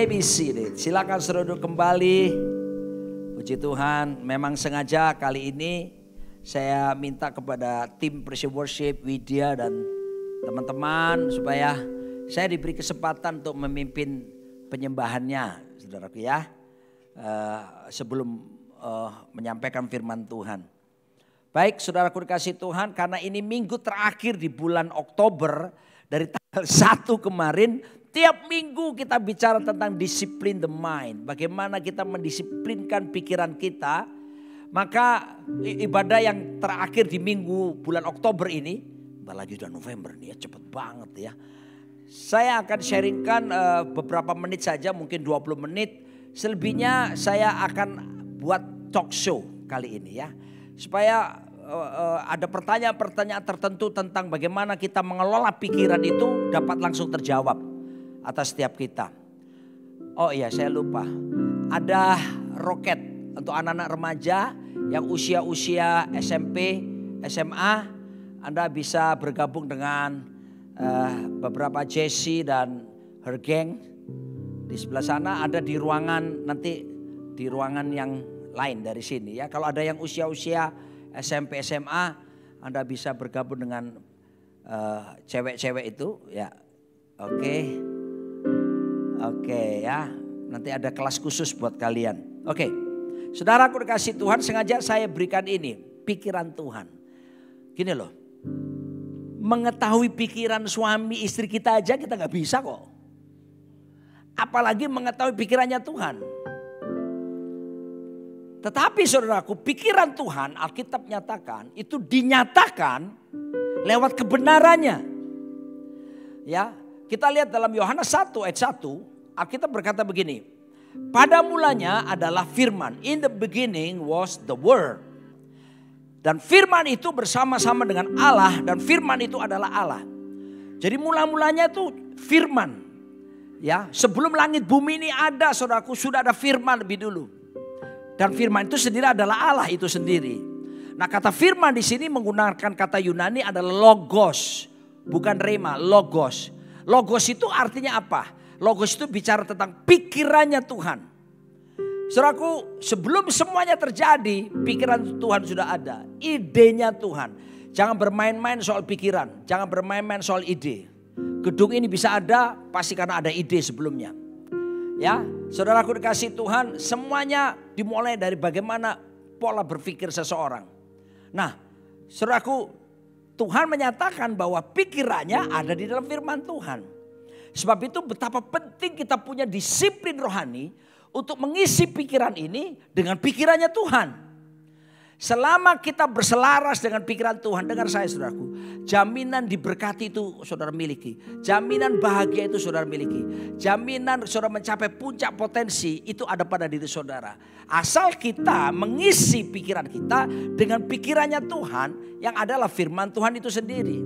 may be seated. Silakan saudara duduk kembali. Puji Tuhan, memang sengaja kali ini saya minta kepada tim Praise Worship, Widya dan teman-teman supaya saya diberi kesempatan untuk memimpin penyembahannya, saudaraku ya. Sebelum menyampaikan firman Tuhan. Baik, saudaraku dikasih Tuhan, karena ini minggu terakhir di bulan Oktober dari tanggal 1 kemarin. Tiap minggu kita bicara tentang disiplin the mind. Bagaimana kita mendisiplinkan pikiran kita. Maka ibadah yang terakhir di minggu bulan Oktober ini. Lagi udah November nih ya, cepet banget ya. Saya akan sharingkan beberapa menit saja, mungkin 20 menit. Selebihnya saya akan buat talk show kali ini ya. Supaya ada pertanyaan-pertanyaan tertentu tentang bagaimana kita mengelola pikiran itu dapat langsung terjawab atas setiap kita. Oh iya, saya lupa. Ada roket untuk anak-anak remaja yang usia-usia SMP, SMA. Anda bisa bergabung dengan beberapa Jesse dan her gang. Di sebelah sana ada di ruangan, nanti di ruangan yang lain dari sini ya. Kalau ada yang usia-usia SMP, SMA, Anda bisa bergabung dengan cewek-cewek itu ya. Oke ya, nanti ada kelas khusus buat kalian. Oke, saudaraku dikasih Tuhan, sengaja saya berikan ini, pikiran Tuhan. Gini loh, mengetahui pikiran suami istri kita aja kita gak bisa kok. Apalagi mengetahui pikirannya Tuhan. Tetapi saudaraku, pikiran Tuhan, Alkitab nyatakan, itu dinyatakan lewat kebenarannya. Ya, kita lihat dalam Yohanes 1 ayat 1. Alkitab berkata begini, pada mulanya adalah firman, in the beginning was the word. Dan firman itu bersama-sama dengan Allah dan firman itu adalah Allah. Jadi mula-mulanya itu firman. Ya, sebelum langit bumi ini ada, saudaraku, sudah ada firman lebih dulu. Dan firman itu sendiri adalah Allah itu sendiri. Nah, kata firman di sini menggunakan kata Yunani adalah logos, bukan rema, logos. Logos itu artinya apa? Logos itu bicara tentang pikirannya Tuhan. Saudaraku, sebelum semuanya terjadi, pikiran Tuhan sudah ada. Idenya Tuhan. Jangan bermain-main soal pikiran. Jangan bermain-main soal ide. Gedung ini bisa ada, pasti karena ada ide sebelumnya. Ya, saudaraku dikasih Tuhan, semuanya dimulai dari bagaimana pola berpikir seseorang. Nah, saudaraku, Tuhan menyatakan bahwa pikirannya ada di dalam firman Tuhan. Sebab itu betapa penting kita punya disiplin rohani untuk mengisi pikiran ini dengan pikirannya Tuhan. Selama kita berselaras dengan pikiran Tuhan, dengar saya saudaraku, jaminan diberkati itu saudara miliki. Jaminan bahagia itu saudara miliki. Jaminan saudara mencapai puncak potensi itu ada pada diri saudara. Asal kita mengisi pikiran kita dengan pikirannya Tuhan yang adalah firman Tuhan itu sendiri.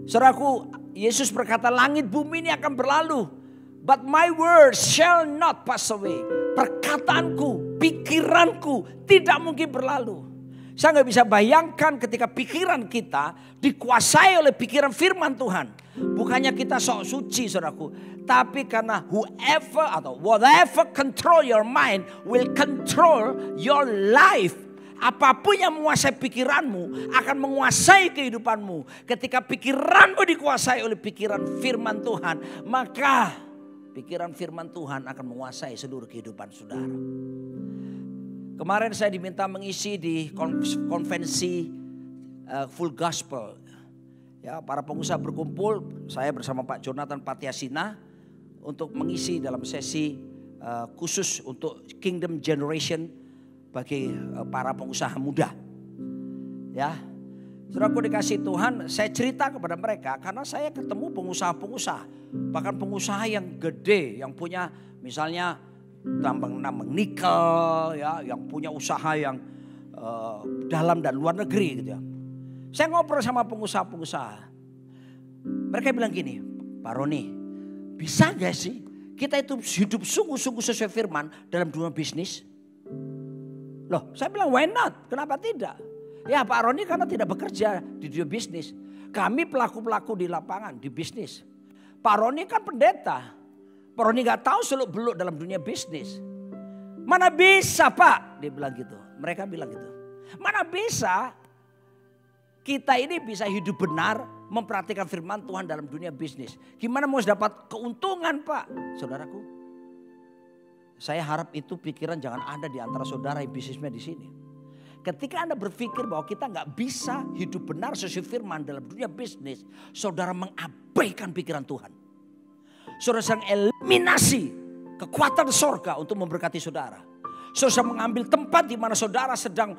Saudaraku, Yesus berkata langit bumi ini akan berlalu. But my words shall not pass away. Perkataanku, pikiranku tidak mungkin berlalu. Saya gak bisa bayangkan ketika pikiran kita dikuasai oleh pikiran firman Tuhan. Bukannya kita sok suci saudaraku. Tapi karena whoever atau whatever control your mind will control your life. Apapun yang menguasai pikiranmu akan menguasai kehidupanmu. Ketika pikiranmu dikuasai oleh pikiran firman Tuhan, maka pikiran firman Tuhan akan menguasai seluruh kehidupan saudara. Kemarin saya diminta mengisi di konvensi Full Gospel. Ya, para pengusaha berkumpul, saya bersama Pak Jonathan Patiasina untuk mengisi dalam sesi khusus untuk Kingdom Generation bagi para pengusaha muda. Ya, saudaraku dikasih Tuhan, saya cerita kepada mereka karena saya ketemu pengusaha-pengusaha, bahkan pengusaha yang gede, yang punya misalnya tambang nikel, ya, yang punya usaha yang dalam dan luar negeri, gitu ya. Saya ngobrol sama pengusaha-pengusaha, mereka bilang gini, Pak Roni, bisa gak sih kita itu hidup sungguh-sungguh sesuai firman dalam dunia bisnis? Loh, saya bilang why not? Kenapa tidak? Ya Pak Roni karena tidak bekerja di dunia bisnis. Kami pelaku-pelaku di lapangan, di bisnis. Pak Roni kan pendeta. Roni gak tahu seluk beluk dalam dunia bisnis. Mana bisa Pak, dia bilang gitu. Mereka bilang gitu. Mana bisa kita ini bisa hidup benar, memperhatikan firman Tuhan dalam dunia bisnis. Gimana mau dapat keuntungan Pak? Saudaraku, saya harap itu pikiran jangan ada di antara saudara yang bisnisnya di sini. Ketika Anda berpikir bahwa kita nggak bisa hidup benar sesuai firman dalam dunia bisnis, saudara mengabaikan pikiran Tuhan. Saudara sedang eliminasi kekuatan sorga untuk memberkati saudara. Saudara mengambil tempat di mana saudara sedang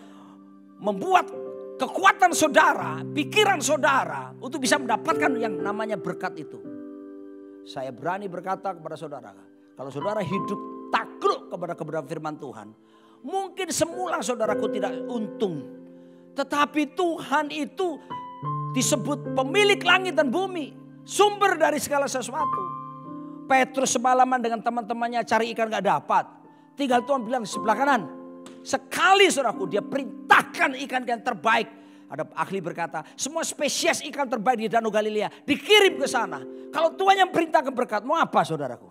membuat kekuatan saudara, pikiran saudara untuk bisa mendapatkan yang namanya berkat itu. Saya berani berkata kepada saudara, kalau saudara hidup takluk kepada kebenaran firman Tuhan, mungkin semula saudaraku tidak untung. Tetapi Tuhan itu disebut pemilik langit dan bumi. Sumber dari segala sesuatu. Petrus semalaman dengan teman-temannya cari ikan gak dapat. Tinggal Tuhan bilang sebelah kanan. Sekali saudaraku dia perintahkan ikan yang terbaik. Ada ahli berkata semua spesies ikan terbaik di Danau Galilea dikirim ke sana. Kalau Tuhan yang perintahkan berkat mau apa saudaraku?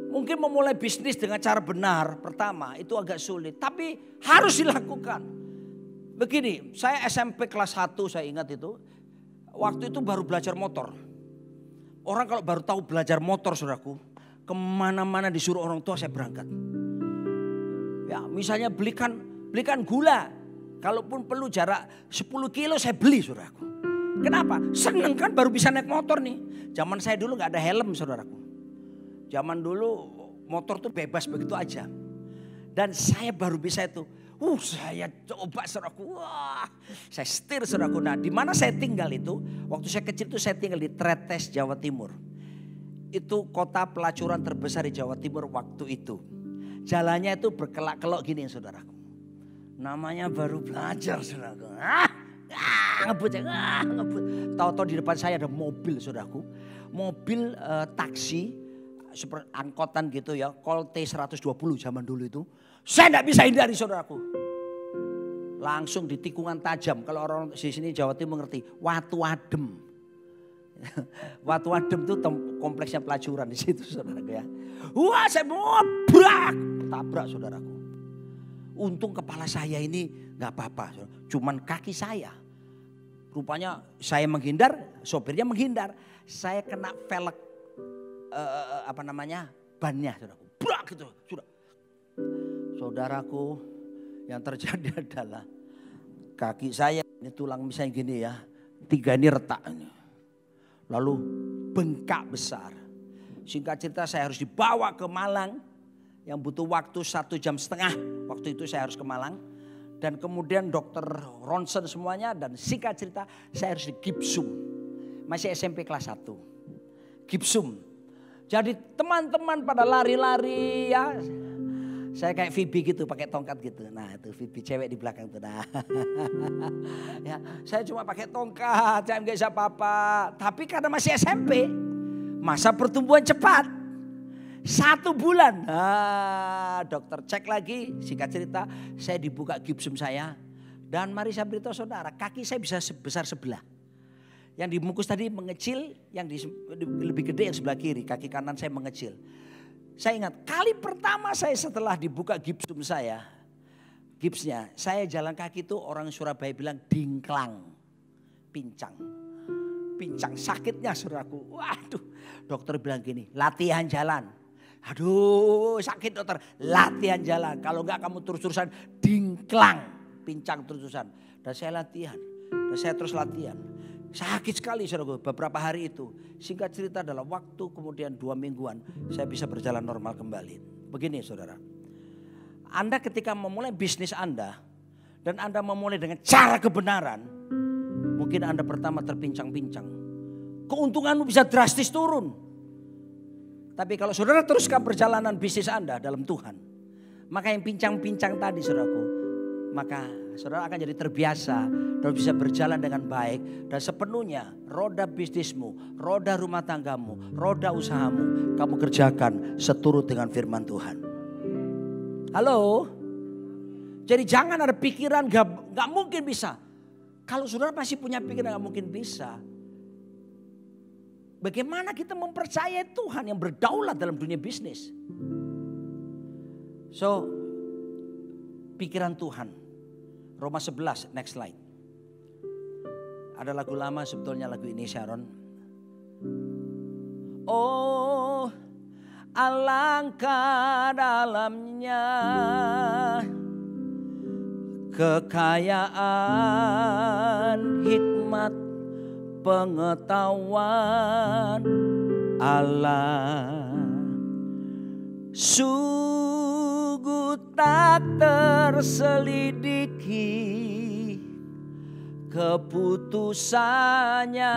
Mungkin memulai bisnis dengan cara benar pertama itu agak sulit. Tapi harus dilakukan. Begini, saya SMP kelas 1 saya ingat itu. Waktu itu baru belajar motor. Orang kalau baru tahu belajar motor saudaraku. Kemana-mana disuruh orang tua saya berangkat. Ya misalnya belikan gula. Kalaupun perlu jarak 10 kilo saya beli saudaraku. Kenapa? Seneng kan baru bisa naik motor nih. Zaman saya dulu gak ada helm saudaraku. Zaman dulu motor tuh bebas begitu aja. Dan saya baru bisa itu. Saya coba saudaraku. Wah, saya setir saudaraku. Nah di mana saya tinggal itu. Waktu saya kecil itu saya tinggal di Tretes, Jawa Timur. Itu kota pelacuran terbesar di Jawa Timur waktu itu. Jalannya itu berkelak-kelok gini saudaraku. Namanya baru belajar saudaraku. Ngebut. Tahu-tahu di depan saya ada mobil saudaraku. Mobil taksi. Seperti angkotan gitu ya, Colt T120 zaman dulu itu. Saya enggak bisa hindari saudaraku. Langsung di tikungan tajam. Kalau orang di sini Jawa Timur mengerti, Watu Adem. Watu Adem itu kompleksnya pelacuran di situ saudaraku ya. Wah saya mau tabrak saudaraku. Untung kepala saya ini enggak apa-apa, cuman kaki saya. Rupanya saya menghindar, sopirnya menghindar. Saya kena velg bannya saudaraku. Brak gitu. Saudaraku yang terjadi adalah kaki saya ini tulang misalnya gini ya. 3 ini retak. Lalu bengkak besar. Singkat cerita saya harus dibawa ke Malang. Yang butuh waktu 1,5 jam. Waktu itu saya harus ke Malang. Dan kemudian dokter ronsen semuanya. Dan singkat cerita saya harus di gipsum. Masih SMP kelas 1. Gipsum. Jadi teman-teman pada lari-lari ya. Saya kayak Phoebe gitu pakai tongkat gitu. Nah itu Phoebe cewek di belakang tuh. Nah. Ya, saya cuma pakai tongkat, saya nggak bisa apa-apa. Tapi karena masih SMP, masa pertumbuhan cepat. 1 bulan. Nah, dokter cek lagi, singkat cerita saya dibuka gipsum saya. Dan mari saya beritahu saudara, kaki saya bisa sebesar sebelah. Yang dibungkus tadi mengecil, yang lebih gede yang sebelah kiri, kaki kanan saya mengecil. Saya ingat kali pertama saya setelah dibuka gipsum saya, gipsnya, saya jalan kaki itu orang Surabaya bilang dingklang, pincang sakitnya saudaraku. Waduh, dokter bilang gini, latihan jalan. Aduh sakit dokter, latihan jalan. Kalau enggak kamu terus-terusan dingklang, pincang terus-terusan. Dan saya latihan, dan saya terus latihan. Sakit sekali saudara, beberapa hari itu. Singkat cerita dalam waktu kemudian 2 mingguan saya bisa berjalan normal kembali. Begini saudara, Anda ketika memulai bisnis Anda dan Anda memulai dengan cara kebenaran, mungkin Anda pertama terpincang-pincang. Keuntunganmu bisa drastis turun. Tapi kalau saudara teruskan perjalanan bisnis Anda dalam Tuhan, maka yang pincang-pincang tadi saudaraku, maka saudara akan jadi terbiasa dan bisa berjalan dengan baik. Dan sepenuhnya roda bisnismu, roda rumah tanggamu, roda usahamu kamu kerjakan seturut dengan firman Tuhan. Halo? Jadi jangan ada pikiran gak mungkin bisa. Kalau saudara masih punya pikiran gak mungkin bisa, Bagaimana kita mempercayai Tuhan yang berdaulat dalam dunia bisnis. So, pikiran Tuhan. Roma 11, next slide. Ada lagu lama sebetulnya lagu ini Sharon. Oh, alangkah dalamnya kekayaan hikmat pengetahuan Allah. Sungguh tak terselidiki keputusannya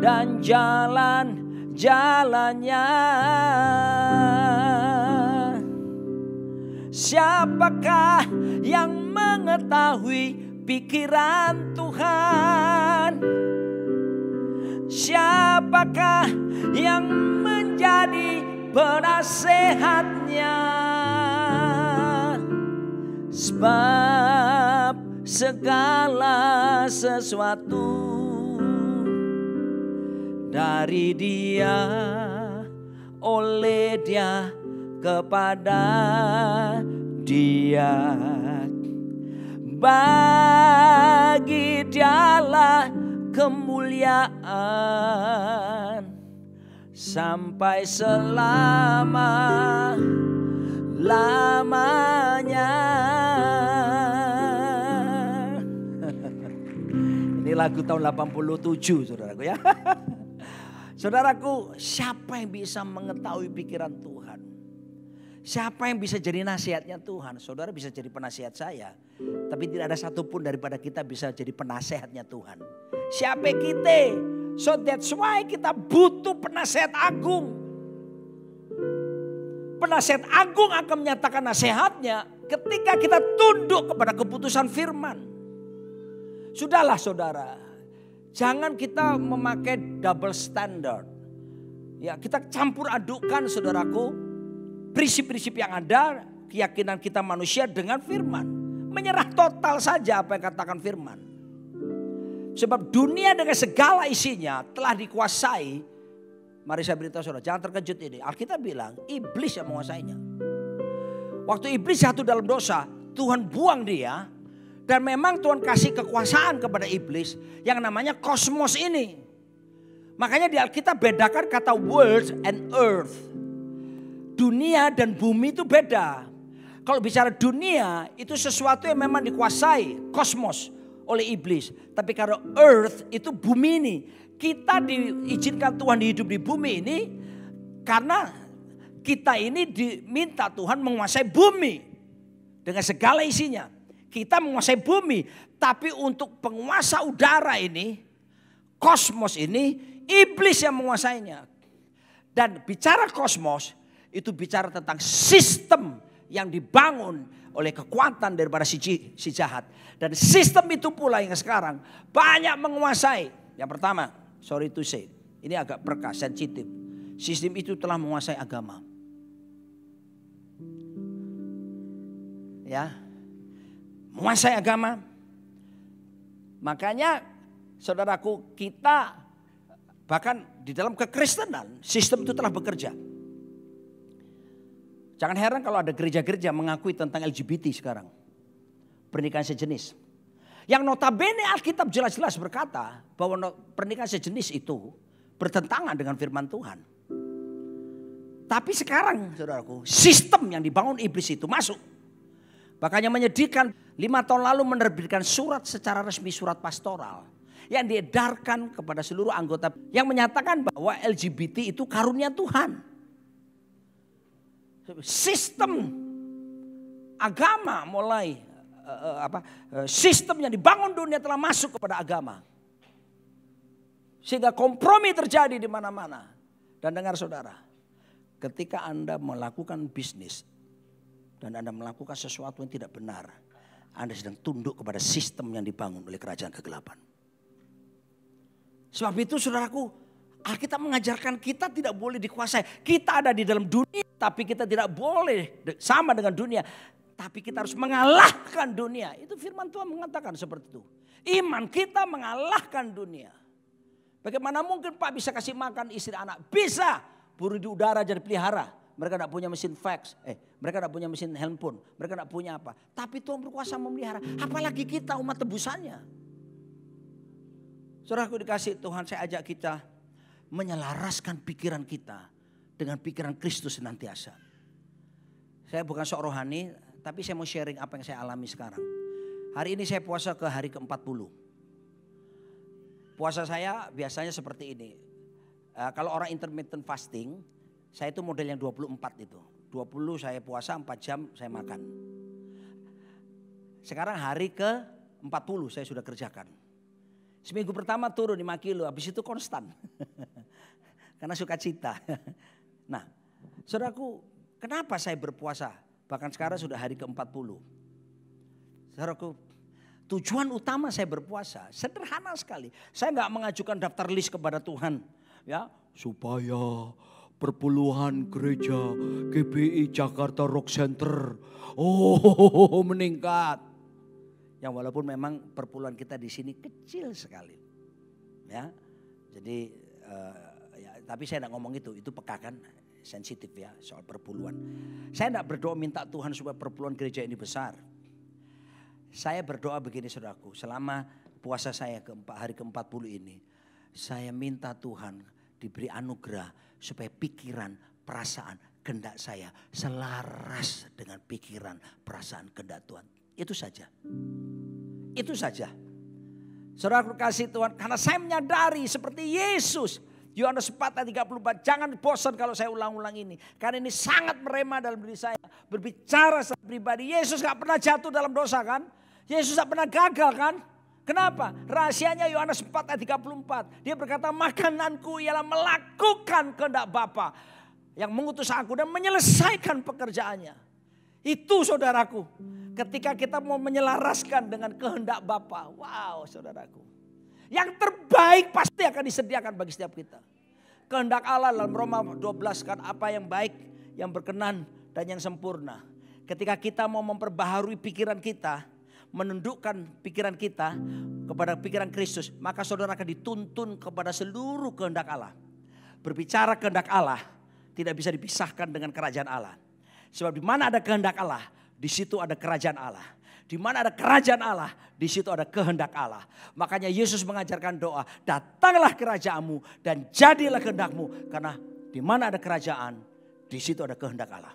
dan jalan-jalannya. Siapakah yang mengetahui pikiran Tuhan? Siapakah yang menjadi penasehatnya? Sebab segala sesuatu dari Dia, oleh Dia, kepada Dia. Bagi Dialah kemuliaan sampai selama-lamanya. Ini lagu tahun 87 saudaraku ya. Saudaraku, siapa yang bisa mengetahui pikiran Tuhan? Siapa yang bisa jadi nasihatnya Tuhan? Saudara bisa jadi penasihat saya. Tapi tidak ada satupun daripada kita bisa jadi penasehatnya Tuhan. Siapa kita? So that's why kita butuh penasihat agung. Penasihat agung akan menyatakan nasihatnya ketika kita tunduk kepada keputusan firman. Sudahlah saudara. Jangan kita memakai double standard. Ya, kita campur adukkan saudaraku. Prinsip-prinsip yang ada, keyakinan kita manusia dengan firman. Menyerah total saja apa yang katakan firman. Sebab dunia dengan segala isinya telah dikuasai. Mari saya beritahu saudara, jangan terkejut ini. Alkitab bilang iblis yang menguasainya. Waktu iblis jatuh dalam dosa, Tuhan buang dia. Dan memang Tuhan kasih kekuasaan kepada iblis yang namanya kosmos ini. Makanya di Alkitab bedakan kata world and earth. Dunia dan bumi itu beda. Kalau bicara dunia itu sesuatu yang memang dikuasai kosmos oleh iblis. Tapi kalau earth itu bumi ini. Kita diizinkan Tuhan hidup di bumi ini karena kita ini diminta Tuhan menguasai bumi dengan segala isinya. Kita menguasai bumi, tapi untuk penguasa udara ini, kosmos ini, iblis yang menguasainya. Dan bicara kosmos, itu bicara tentang sistem yang dibangun oleh kekuatan daripada si jahat. Dan sistem itu pula yang sekarang banyak menguasai. Yang pertama, sorry to say, ini agak perkas, sensitif. Sistem itu telah menguasai agama. Ya, menguasai agama. Makanya saudaraku, kita bahkan di dalam kekristenan sistem itu telah bekerja. Jangan heran kalau ada gereja-gereja mengakui tentang LGBT sekarang. Pernikahan sejenis. Yang notabene Alkitab jelas-jelas berkata bahwa pernikahan sejenis itu bertentangan dengan firman Tuhan. Tapi sekarang saudaraku, sistem yang dibangun iblis itu masuk. Makanya menyedihkan 5 tahun lalu menerbitkan surat secara resmi, surat pastoral. Yang diedarkan kepada seluruh anggota yang menyatakan bahwa LGBT itu karunia Tuhan. Sistem agama mulai sistem yang dibangun dunia telah masuk kepada agama. Sehingga kompromi terjadi di mana-mana. Dan dengar saudara, ketika Anda melakukan bisnis dan Anda melakukan sesuatu yang tidak benar, Anda sedang tunduk kepada sistem yang dibangun oleh kerajaan kegelapan. Sebab itu saudaraku, Alkitab mengajarkan kita tidak boleh dikuasai. Kita ada di dalam dunia, tapi kita tidak boleh sama dengan dunia. Tapi kita harus mengalahkan dunia. Itu firman Tuhan mengatakan seperti itu. Iman kita mengalahkan dunia. Bagaimana mungkin Pak bisa kasih makan istri anak? Bisa. Burung di udara jadi pelihara. Mereka tidak punya mesin fax. Mereka tidak punya mesin handphone. Mereka tidak punya apa. Tapi Tuhan berkuasa memelihara. Apalagi kita umat tebusannya. Saudaraku dikasih Tuhan, saya ajak kita menyelaraskan pikiran kita dengan pikiran Kristus senantiasa. Saya bukan sok rohani, tapi saya mau sharing apa yang saya alami sekarang. Hari ini saya puasa ke hari ke-40. Puasa saya biasanya seperti ini. Kalau orang intermittent fasting, saya itu model yang 24 itu. 20 saya puasa, 4 jam saya makan. Sekarang hari ke-40 saya sudah kerjakan. Seminggu pertama turun 5 kilo, habis itu konstan. Karena sukacita. Nah, saudaraku, kenapa saya berpuasa? Bahkan sekarang sudah hari ke-40. Saudaraku, tujuan utama saya berpuasa sederhana sekali. Saya nggak mengajukan daftar list kepada Tuhan, ya, supaya perpuluhan gereja GBI Jakarta Rock Center meningkat. Yang walaupun memang perpuluhan kita di sini kecil sekali, ya. Jadi, ya, tapi saya tidak ngomong itu peka kan, sensitif ya soal perpuluhan. Saya tidak berdoa minta Tuhan supaya perpuluhan gereja ini besar. Saya berdoa begini saudaraku, selama puasa saya hari ke-40 ini, saya minta Tuhan diberi anugerah supaya pikiran, perasaan, kehendak saya selaras dengan pikiran, perasaan, kehendak Tuhan. Itu saja. Itu saja. Saudara kasih Tuhan, karena saya menyadari seperti Yesus. Yohanes 4 ayat 34, jangan bosan kalau saya ulang-ulang ini. Karena ini sangat merema dalam diri saya. Berbicara secara pribadi, Yesus gak pernah jatuh dalam dosa kan? Yesus gak pernah gagal kan? Kenapa? Rahasianya Yohanes 4 ayat 34. Dia berkata, makananku ialah melakukan kehendak Bapa yang mengutus aku dan menyelesaikan pekerjaannya. Itu saudaraku, ketika kita mau menyelaraskan dengan kehendak Bapa, wow saudaraku. Yang terbaik pasti akan disediakan bagi setiap kita. Kehendak Allah dalam Roma 12 kan, apa yang baik, yang berkenan dan yang sempurna. Ketika kita mau memperbaharui pikiran kita, menundukkan pikiran kita kepada pikiran Kristus, maka saudara akan dituntun kepada seluruh kehendak Allah. Berbicara kehendak Allah tidak bisa dipisahkan dengan kerajaan Allah. Sebab di mana ada kehendak Allah, di situ ada kerajaan Allah. Di mana ada kerajaan Allah, di situ ada kehendak Allah. Makanya Yesus mengajarkan doa, datanglah kerajaanmu dan jadilah kehendakmu. Karena di mana ada kerajaan, di situ ada kehendak Allah.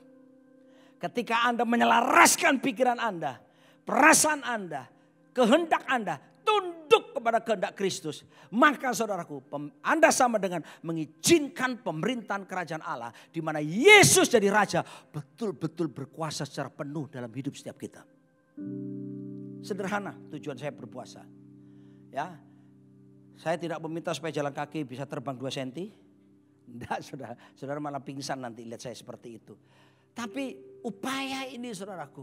Ketika Anda menyelaraskan pikiran Anda, perasaan Anda, kehendak Anda, tunduk kepada kehendak Kristus. Maka saudaraku, Anda sama dengan mengizinkan pemerintahan kerajaan Allah. Di mana Yesus jadi raja, betul-betul berkuasa secara penuh dalam hidup setiap kita. Sederhana tujuan saya berpuasa. Ya, saya tidak meminta supaya jalan kaki bisa terbang 2 cm. Tidak, saudara malah pingsan nanti lihat saya seperti itu. Tapi upaya ini saudaraku,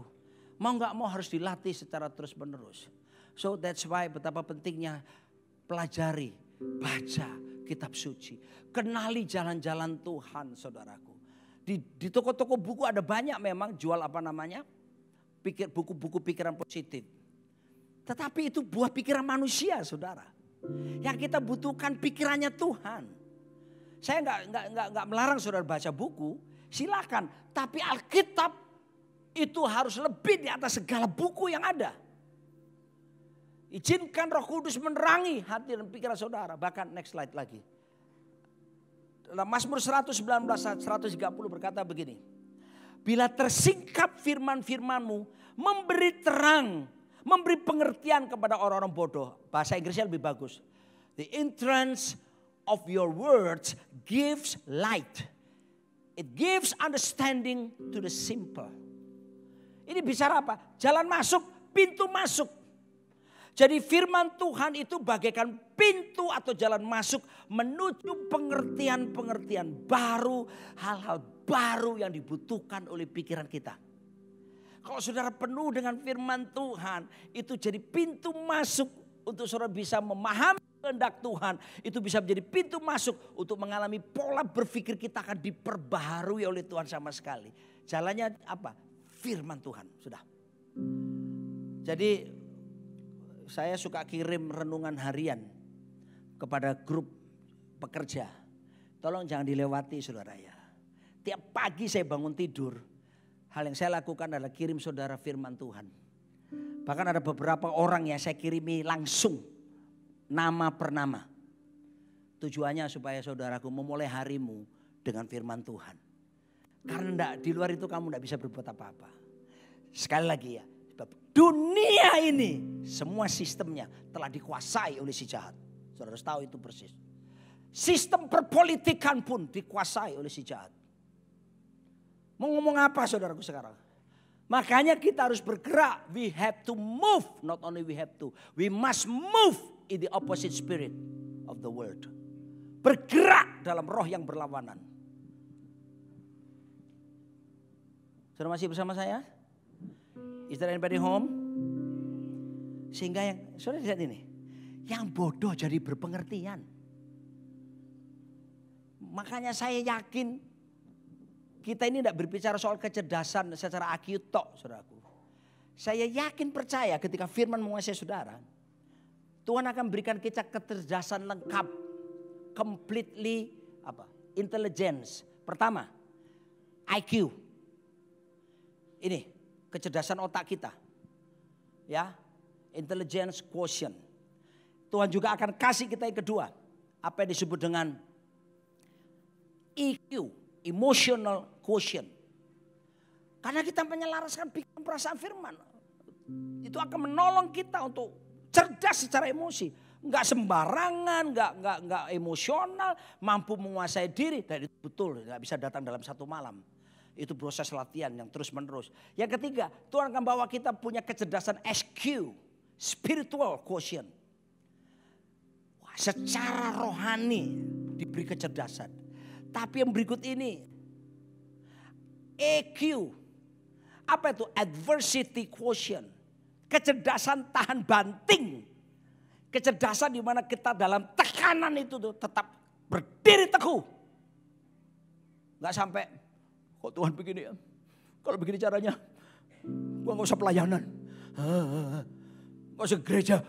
mau gak mau harus dilatih secara terus menerus. So that's why betapa pentingnya pelajari, baca kitab suci. Kenali jalan-jalan Tuhan saudaraku. Di toko-toko buku ada banyak memang jual apa namanya, buku-buku pikiran positif. Tetapi itu buah pikiran manusia saudara. Yang kita butuhkan pikirannya Tuhan. Saya nggak melarang saudara baca buku, silakan. Tapi Alkitab itu harus lebih di atas segala buku yang ada. Izinkan Roh Kudus menerangi hati dan pikiran saudara. Bahkan next slide lagi. Dalam Mazmur 119 130 berkata begini. Bila tersingkap firman-firmanmu, memberi terang, memberi pengertian kepada orang-orang bodoh. Bahasa Inggrisnya lebih bagus. The entrance of your words gives light. It gives understanding to the simple. Ini bicara apa? Jalan masuk, pintu masuk. Jadi firman Tuhan itu bagaikan pintu atau jalan masuk menuju pengertian-pengertian baru, hal-hal baru yang dibutuhkan oleh pikiran kita. Kalau saudara penuh dengan firman Tuhan, itu jadi pintu masuk untuk saudara bisa memahami kehendak Tuhan. Itu bisa menjadi pintu masuk untuk mengalami pola berpikir kita akan diperbaharui oleh Tuhan sama sekali. Jalannya apa? Firman Tuhan, sudah. Jadi saya suka kirim renungan harian kepada grup pekerja. Tolong jangan dilewati saudara ya. Tiap pagi saya bangun tidur, hal yang saya lakukan adalah kirim saudara firman Tuhan. Bahkan ada beberapa orang yang saya kirimi langsung nama per nama. Tujuannya supaya saudaraku memulai harimu dengan firman Tuhan. Karena di luar itu kamu tidak bisa berbuat apa-apa. Sekali lagi ya, dunia ini semua sistemnya telah dikuasai oleh si jahat. Saudara harus tahu itu persis. Sistem perpolitikan pun dikuasai oleh si jahat. Mau ngomong apa saudaraku sekarang? Makanya kita harus bergerak. We have to move. Not only we have to. We must move in the opposite spirit of the world. Bergerak dalam roh yang berlawanan. Saudara masih bersama saya? Is there anybody home? Sehingga yang, saudara lihat ini. Yang bodoh jadi berpengertian. Makanya saya yakin kita ini tidak berbicara soal kecerdasan secara akut tok, saudaraku. Saya yakin percaya ketika firman menguasai saudara, Tuhan akan berikan kita kecerdasan lengkap, completely intelligence. Pertama, IQ. Ini kecerdasan otak kita. Ya, intelligence quotient. Tuhan juga akan kasih kita yang kedua, apa yang disebut dengan EQ, emotional quotient. Karena kita menyelaraskan pikiran perasaan firman. Itu akan menolong kita untuk cerdas secara emosi. Enggak sembarangan, enggak emosional, mampu menguasai diri. Dan itu betul, enggak bisa datang dalam satu malam. Itu proses latihan yang terus menerus. Yang ketiga, Tuhan akan bawa kita punya kecerdasan SQ, spiritual quotient. Wah, secara rohani diberi kecerdasan. Tapi yang berikut ini, EQ, apa itu? Adversity quotient, kecerdasan tahan banting, kecerdasan di mana kita dalam tekanan itu tuh tetap berdiri teguh, nggak sampai, kok Tuhan begini ya, kalau begini caranya, gua nggak usah pelayanan, nggak usah gereja,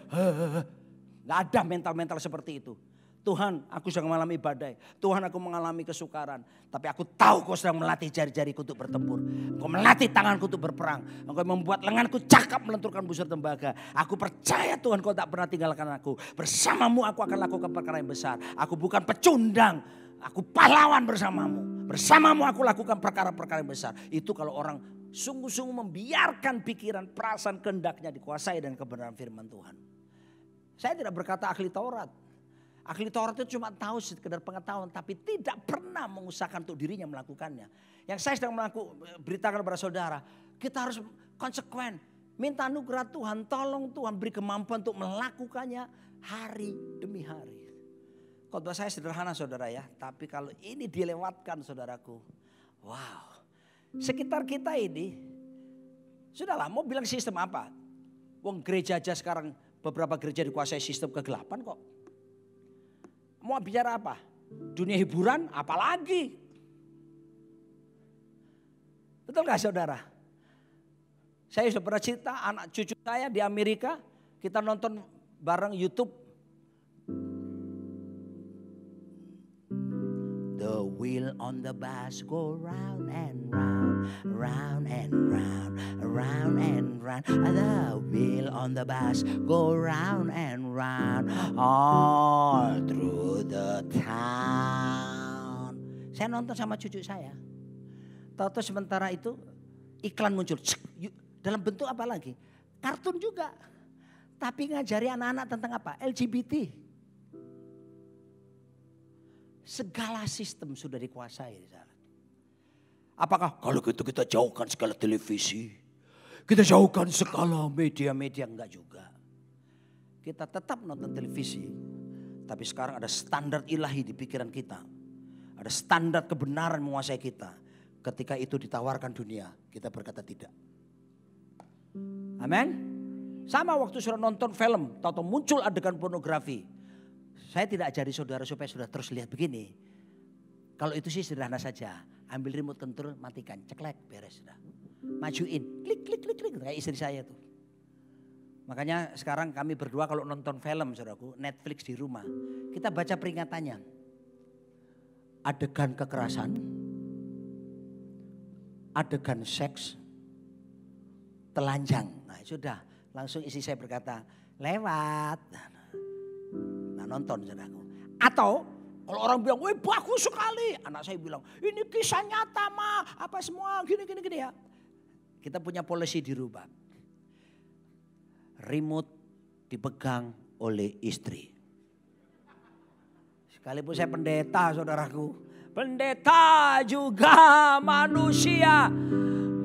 nggak ada mental-mental seperti itu. Tuhan, aku sedang mengalami badai. Tuhan, aku mengalami kesukaran. Tapi aku tahu kau sedang melatih jari-jariku untuk bertempur. Kau melatih tanganku untuk berperang. Engkau membuat lenganku cakap melenturkan busur tembaga. Aku percaya Tuhan, kau tak pernah tinggalkan aku. Bersamamu aku akan lakukan perkara yang besar. Aku bukan pecundang. Aku pahlawan bersamamu. Bersamamu aku lakukan perkara-perkara yang besar. Itu kalau orang sungguh-sungguh membiarkan pikiran, perasaan, kehendaknya dikuasai dan kebenaran firman Tuhan. Saya tidak berkata ahli Taurat. Ahli Taurat itu cuma tahu sekedar pengetahuan, tapi tidak pernah mengusahakan untuk dirinya melakukannya. Yang saya sedang beritakan kepada saudara, kita harus konsekuen. Minta anugerah Tuhan, tolong Tuhan beri kemampuan untuk melakukannya hari demi hari. Khotbah saya sederhana saudara ya, tapi kalau ini dilewatkan saudaraku, wow. Sekitar kita ini, sudahlah mau bilang sistem apa? Wong gereja aja sekarang beberapa gereja dikuasai sistem kegelapan kok. Mau bicara apa? Dunia hiburan apalagi? Betul gak saudara? Saya sudah pernah cerita anak cucu saya di Amerika. Kita nonton bareng YouTube. The wheel on the bus go round and round, round and round, round and round. The wheel on the bus go round and round, all through the town. Saya nonton sama cucu saya. Tahu-tahu sementara itu iklan muncul. Dalam bentuk apa lagi? Kartun juga. Tapi ngajari anak-anak tentang apa? LGBT. Segala sistem sudah dikuasai. Apakah kalau gitu kita jauhkan segala televisi? Kita jauhkan segala media-media? Enggak juga. Kita tetap nonton televisi. Tapi sekarang ada standar ilahi di pikiran kita. Ada standar kebenaran menguasai kita. Ketika itu ditawarkan dunia, kita berkata tidak. Amin. Sama waktu sudah nonton film, tahu-tahu muncul adegan pornografi. Saya tidak ajari saudara supaya saudara terus lihat begini. Kalau itu sih sederhana saja. Ambil remote control, matikan, ceklek, beres sudah. Majuin, klik, klik, klik, klik. Kayak istri saya tuh. Makanya sekarang kami berdua kalau nonton film saudaraku, Netflix di rumah. Kita baca peringatannya. adegan kekerasan, adegan seks, telanjang. Nah sudah, langsung istri saya berkata, lewat. Nah nonton saudaraku. Atau kalau orang bilang, wih bagus sekali. Anak saya bilang, ini kisah nyata mah, apa semua gini ya. Kita punya polisi dirubah. Remote dipegang oleh istri. Sekalipun saya pendeta saudaraku. Pendeta juga manusia.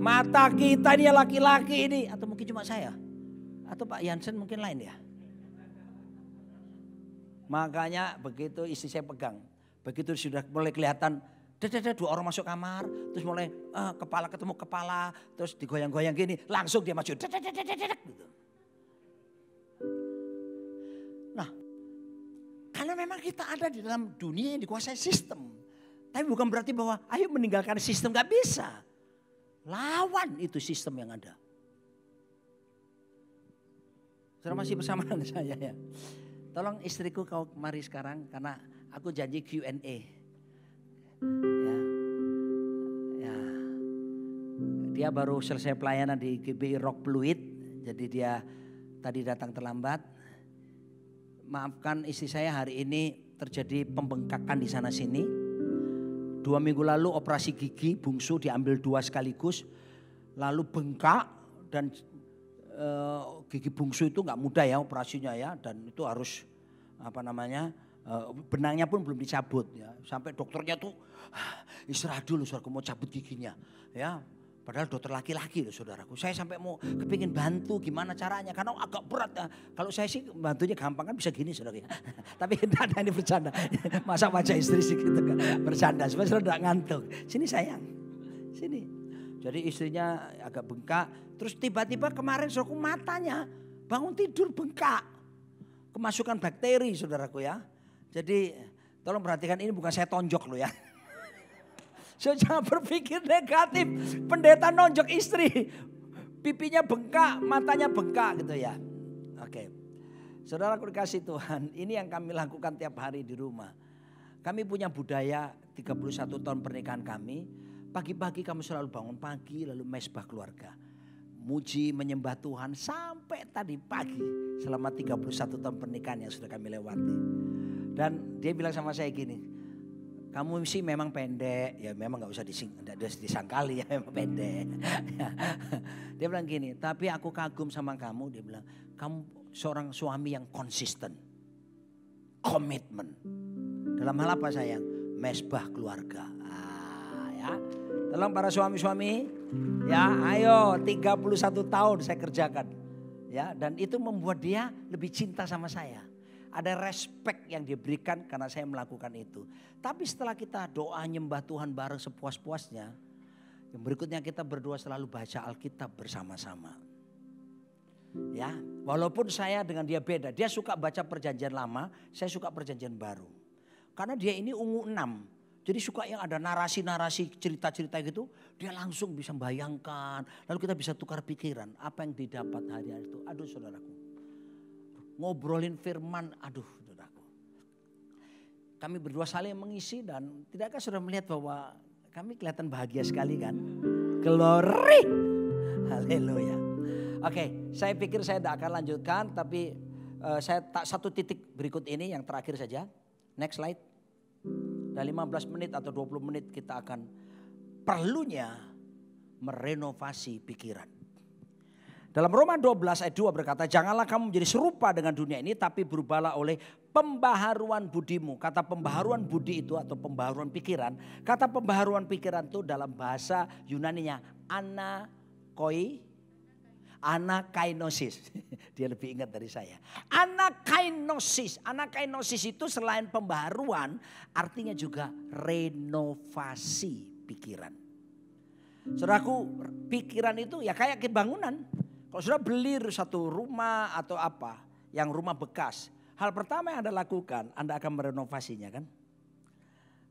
Mata kita ini laki-laki ini. Atau mungkin cuma saya. Atau Pak Jansen mungkin lain ya. Makanya begitu istri saya pegang. Begitu sudah mulai kelihatan. Dua orang masuk kamar. Terus mulai kepala ketemu kepala. Terus digoyang-goyang gini. Langsung dia maju. Gitu. Nah. Karena memang kita ada di dalam dunia yang dikuasai sistem. Tapi bukan berarti bahwa ayo meninggalkan sistem. Gak bisa. Lawan itu sistem yang ada. Saudara masih bersama dengan saya ya. Tolong istriku kau mari sekarang karena aku janji Q&A. Ya. Dia baru selesai pelayanan di GBI Rock Pluit. Jadi dia tadi datang terlambat. Maafkan istri saya hari ini terjadi pembengkakan di sana sini. 2 minggu lalu operasi gigi bungsu diambil 2 sekaligus. Lalu bengkak dan gigi bungsu itu nggak mudah ya operasinya ya. Dan itu harus benangnya pun belum dicabut ya. Sampai dokternya tuh istirahat dulu saudaraku mau cabut giginya ya. Padahal dokter laki-laki loh saudaraku. Saya sampai mau kepingin bantu gimana caranya. Karena agak berat ya. Kalau saya sih bantunya gampang kan bisa gini saudara ya. Tapi ada ini bercanda. Masa wajah istri sih gitu kan. Bercanda supaya saudara tidak ngantuk. Sini sayang. Sini. Jadi istrinya agak bengkak. Terus tiba-tiba kemarin saudaraku matanya bangun tidur bengkak. Kemasukan bakteri saudaraku ya. Jadi tolong perhatikan ini bukan saya tonjok loh ya. So, jangan berpikir negatif. Pendeta nonjok istri. Pipinya bengkak, matanya bengkak gitu ya. Oke. Saudara aku dikasih Tuhan. Ini yang kami lakukan tiap hari di rumah. Kami punya budaya 31 tahun pernikahan kami. Pagi-pagi kami selalu bangun pagi lalu mesbah keluarga. Muji menyembah Tuhan sampai tadi pagi. Selama 31 tahun pernikahan yang sudah kami lewati. Dan dia bilang sama saya gini. Kamu sih memang pendek, ya memang gak usah disangkali ya memang pendek. Dia bilang gini, tapi aku kagum sama kamu. Dia bilang, kamu seorang suami yang konsisten. Komitmen. Dalam hal apa sayang? Mesbah keluarga. Ya. Tolong para suami-suami, ya ayo 31 tahun saya kerjakan. Ya, dan itu membuat dia lebih cinta sama saya. Ada respect yang diberikan karena saya melakukan itu. Tapi setelah kita doa nyembah Tuhan bareng sepuas-puasnya. Yang berikutnya kita berdua selalu baca Alkitab bersama-sama. Ya, walaupun saya dengan dia beda. Dia suka baca perjanjian lama, saya suka perjanjian baru. Karena dia ini ungu 6. Jadi suka yang ada narasi-narasi cerita-cerita gitu. Dia langsung bisa bayangkan. Lalu kita bisa tukar pikiran. Apa yang didapat hari-hari itu. Aduh saudaraku. Ngobrolin firman, aduh saudaraku. Kami berdua saling mengisi dan tidakkah sudah melihat bahwa kami kelihatan bahagia sekali kan? Glory, haleluya. Oke, saya pikir saya tidak akan lanjutkan tapi saya tak satu titik berikut ini yang terakhir saja. Next slide. Dari 15 menit atau 20 menit kita akan perlunya merenovasi pikiran. Dalam Roma 12 ayat 2 berkata, janganlah kamu menjadi serupa dengan dunia ini, tapi berubahlah oleh pembaharuan budimu. Kata pembaharuan budi itu atau pembaharuan pikiran. Kata pembaharuan pikiran itu dalam bahasa Yunaninya anakainosis. Dia lebih ingat dari saya. Anakainosis. Anakainosis itu selain pembaharuan artinya juga renovasi pikiran. Saudaraku, pikiran itu ya kayak bangunan. Kalau sudah beli satu rumah atau apa, yang rumah bekas. Hal pertama yang Anda lakukan, Anda akan merenovasinya kan.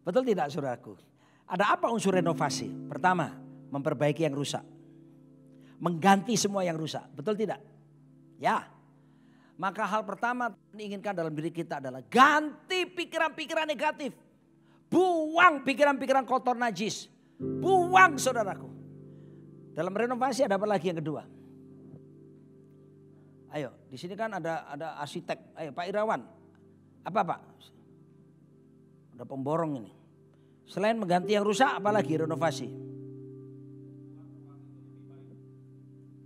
Betul tidak saudaraku? Ada apa unsur renovasi? Pertama, memperbaiki yang rusak. Mengganti semua yang rusak, betul tidak? Ya. Maka hal pertama yang diinginkan dalam diri kita adalah ganti pikiran-pikiran negatif. Buang pikiran-pikiran kotor najis. Buang saudaraku. Dalam renovasi ada apa lagi yang kedua? Ayo, di sini kan ada arsitek. Ayo Pak Irawan. Apa Pak? Ada pemborong ini. Selain mengganti yang rusak, apa lagi renovasi?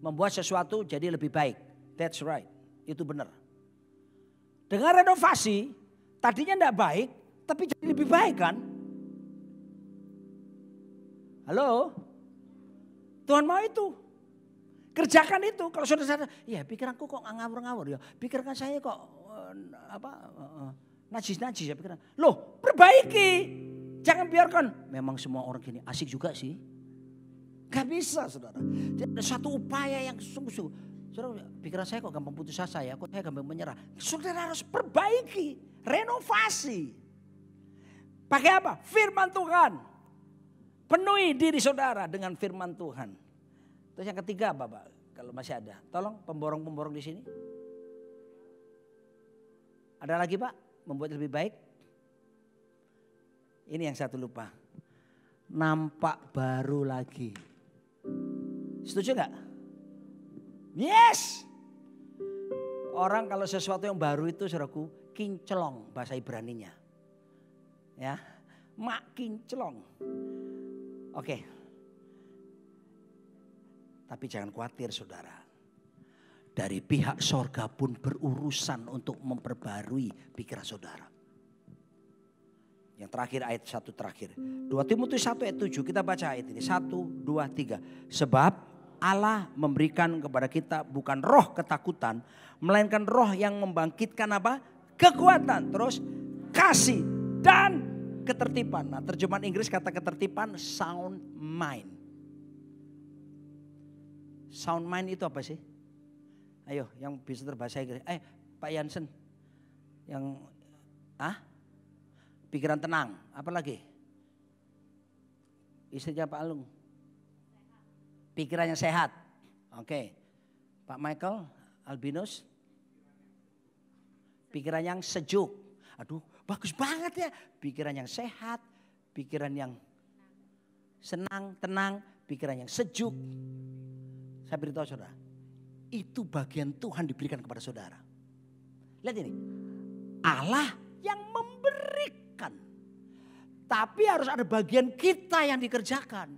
Membuat sesuatu jadi lebih baik. That's right. Itu benar. Dengan renovasi, tadinya tidak baik, tapi jadi lebih baik kan? Halo? Tuhan mau itu. Kerjakan itu. Kalau saudara sadar, ya pikiranku kok ngawur-ngawur ya. Pikiran saya kok najis-najis ya pikiran. Loh, perbaiki. Jangan biarkan. Memang semua orang gini asik juga sih. Gak bisa saudara. Jadi ada satu upaya yang sungguh-sungguh. Saudara, pikiran saya kok gampang putus asa ya. Kok saya gampang menyerah. Saudara harus perbaiki. Renovasi. Pakai apa? Firman Tuhan. Penuhi diri saudara dengan firman Tuhan. Terus yang ketiga apa Pak? Kalau masih ada. Tolong pemborong-pemborong di sini. Ada lagi Pak? Membuat lebih baik. Ini yang satu lupa. Nampak baru lagi. Setuju gak? Yes. Orang kalau sesuatu yang baru itu saudaraku kinclong bahasa Ibraninya. Ya, mak kinclong. Oke. Tapi jangan khawatir saudara. Dari pihak sorga pun berurusan untuk memperbarui pikiran saudara. Yang terakhir ayat 1 terakhir. 2 Timotius 1 ayat 7 kita baca ayat ini. 1, 2, 3. Sebab Allah memberikan kepada kita bukan roh ketakutan. Melainkan roh yang membangkitkan apa? Kekuatan. Terus kasih dan ketertiban. Nah terjemahan Inggris kata ketertiban sound mind. Sound mind itu apa sih? Ayo yang bisa berbahasa Inggris. Pak Jansen. Yang pikiran tenang. Apa lagi? Istrinya Pak Alung. Pikiran yang sehat. Oke. Pak Michael Albinus. Pikiran yang sejuk. Aduh bagus banget ya. Pikiran yang sehat. Pikiran yang senang, tenang. Pikiran yang sejuk. Saya beritahu saudara. Itu bagian Tuhan diberikan kepada saudara. Lihat ini. Allah yang memberikan. Tapi harus ada bagian kita yang dikerjakan.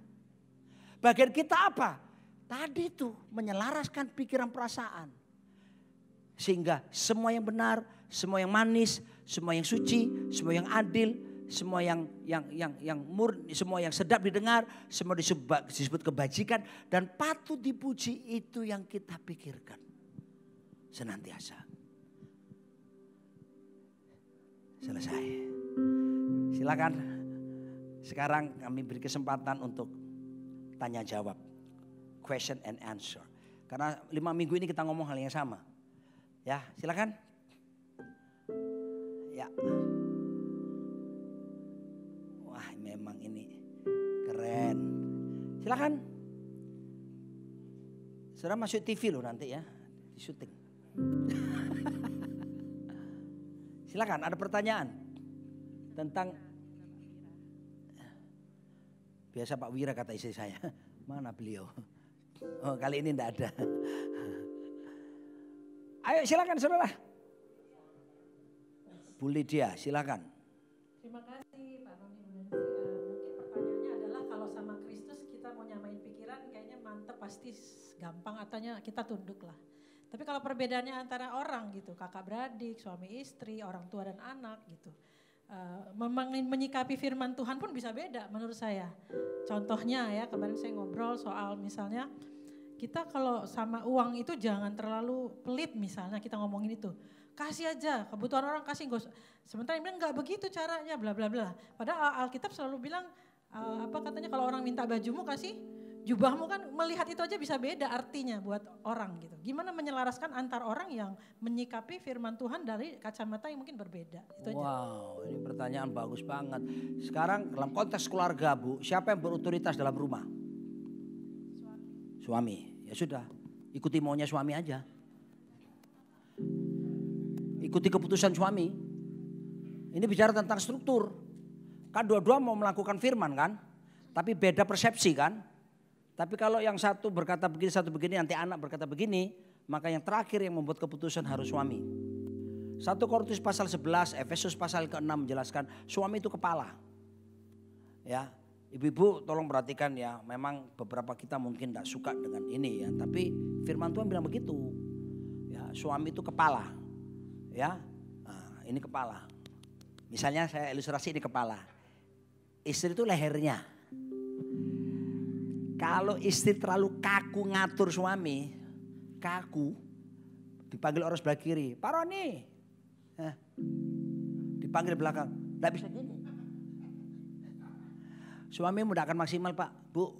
Bagian kita apa? Tadi itu menyelaraskan pikiran perasaan. Sehingga semua yang benar, semua yang manis, semua yang suci, semua yang adil, semua yang murni, semua yang sedap didengar, semua disebut kebajikan dan patut dipuji itu yang kita pikirkan senantiasa. Selesai. Silakan. Sekarang kami beri kesempatan untuk tanya jawab. Question and answer. Karena 5 minggu ini kita ngomong hal yang sama. Ya, silakan. Ya. Wah, memang ini keren. Silakan. Saudara masuk TV loh nanti ya, di syuting. Silakan, ada pertanyaan tentang biasa Pak Wira kata istri saya. Mana beliau? Oh, kali ini enggak ada. Ayo silakan saudara. Bu Lydia silakan. Terima kasih Pak Roni. Mungkin pertanyaannya adalah kalau sama Kristus kita mau nyamain pikiran kayaknya mantep pasti gampang ataunya kita tunduk lah. Tapi kalau perbedaannya antara orang gitu, kakak beradik, suami istri, orang tua dan anak gitu. Menyikapi firman Tuhan pun bisa beda menurut saya. Contohnya ya kemarin saya ngobrol soal misalnya kita kalau sama uang itu jangan terlalu pelit misalnya kita ngomongin itu. Kasih aja kebutuhan orang kasih. Sementara dia bilang enggak begitu caranya bla bla bla. Padahal Alkitab selalu bilang apa katanya kalau orang minta bajumu kasih jubahmu kan melihat itu aja bisa beda artinya buat orang gitu. Gimana menyelaraskan antar orang yang menyikapi firman Tuhan dari kacamata yang mungkin berbeda. Itu aja. Wow, ini pertanyaan bagus banget. Sekarang dalam konteks keluarga Bu, siapa yang berotoritas dalam rumah? Suami. Ya sudah, ikuti maunya suami aja. Ikuti keputusan suami. Ini bicara tentang struktur. Kan dua-dua mau melakukan firman kan. Tapi beda persepsi kan. Tapi kalau yang satu berkata begini, satu begini, nanti anak berkata begini. Maka yang terakhir yang membuat keputusan harus suami. 1 Korintus pasal 11, Efesus pasal ke-6 menjelaskan suami itu kepala. Ya, ibu-ibu tolong perhatikan ya, memang beberapa kita mungkin tidak suka dengan ini ya. Tapi firman Tuhan bilang begitu. Ya, suami itu kepala. Ya, nah, ini kepala. Misalnya saya ilustrasi ini kepala. Istri itu lehernya. Kalau istri terlalu kaku ngatur suami, kaku, dipanggil orang sebelah kiri, Pak Roni. Dipanggil belakang, tidak bisa gini. Suamimu tidak akan maksimal Pak, Bu.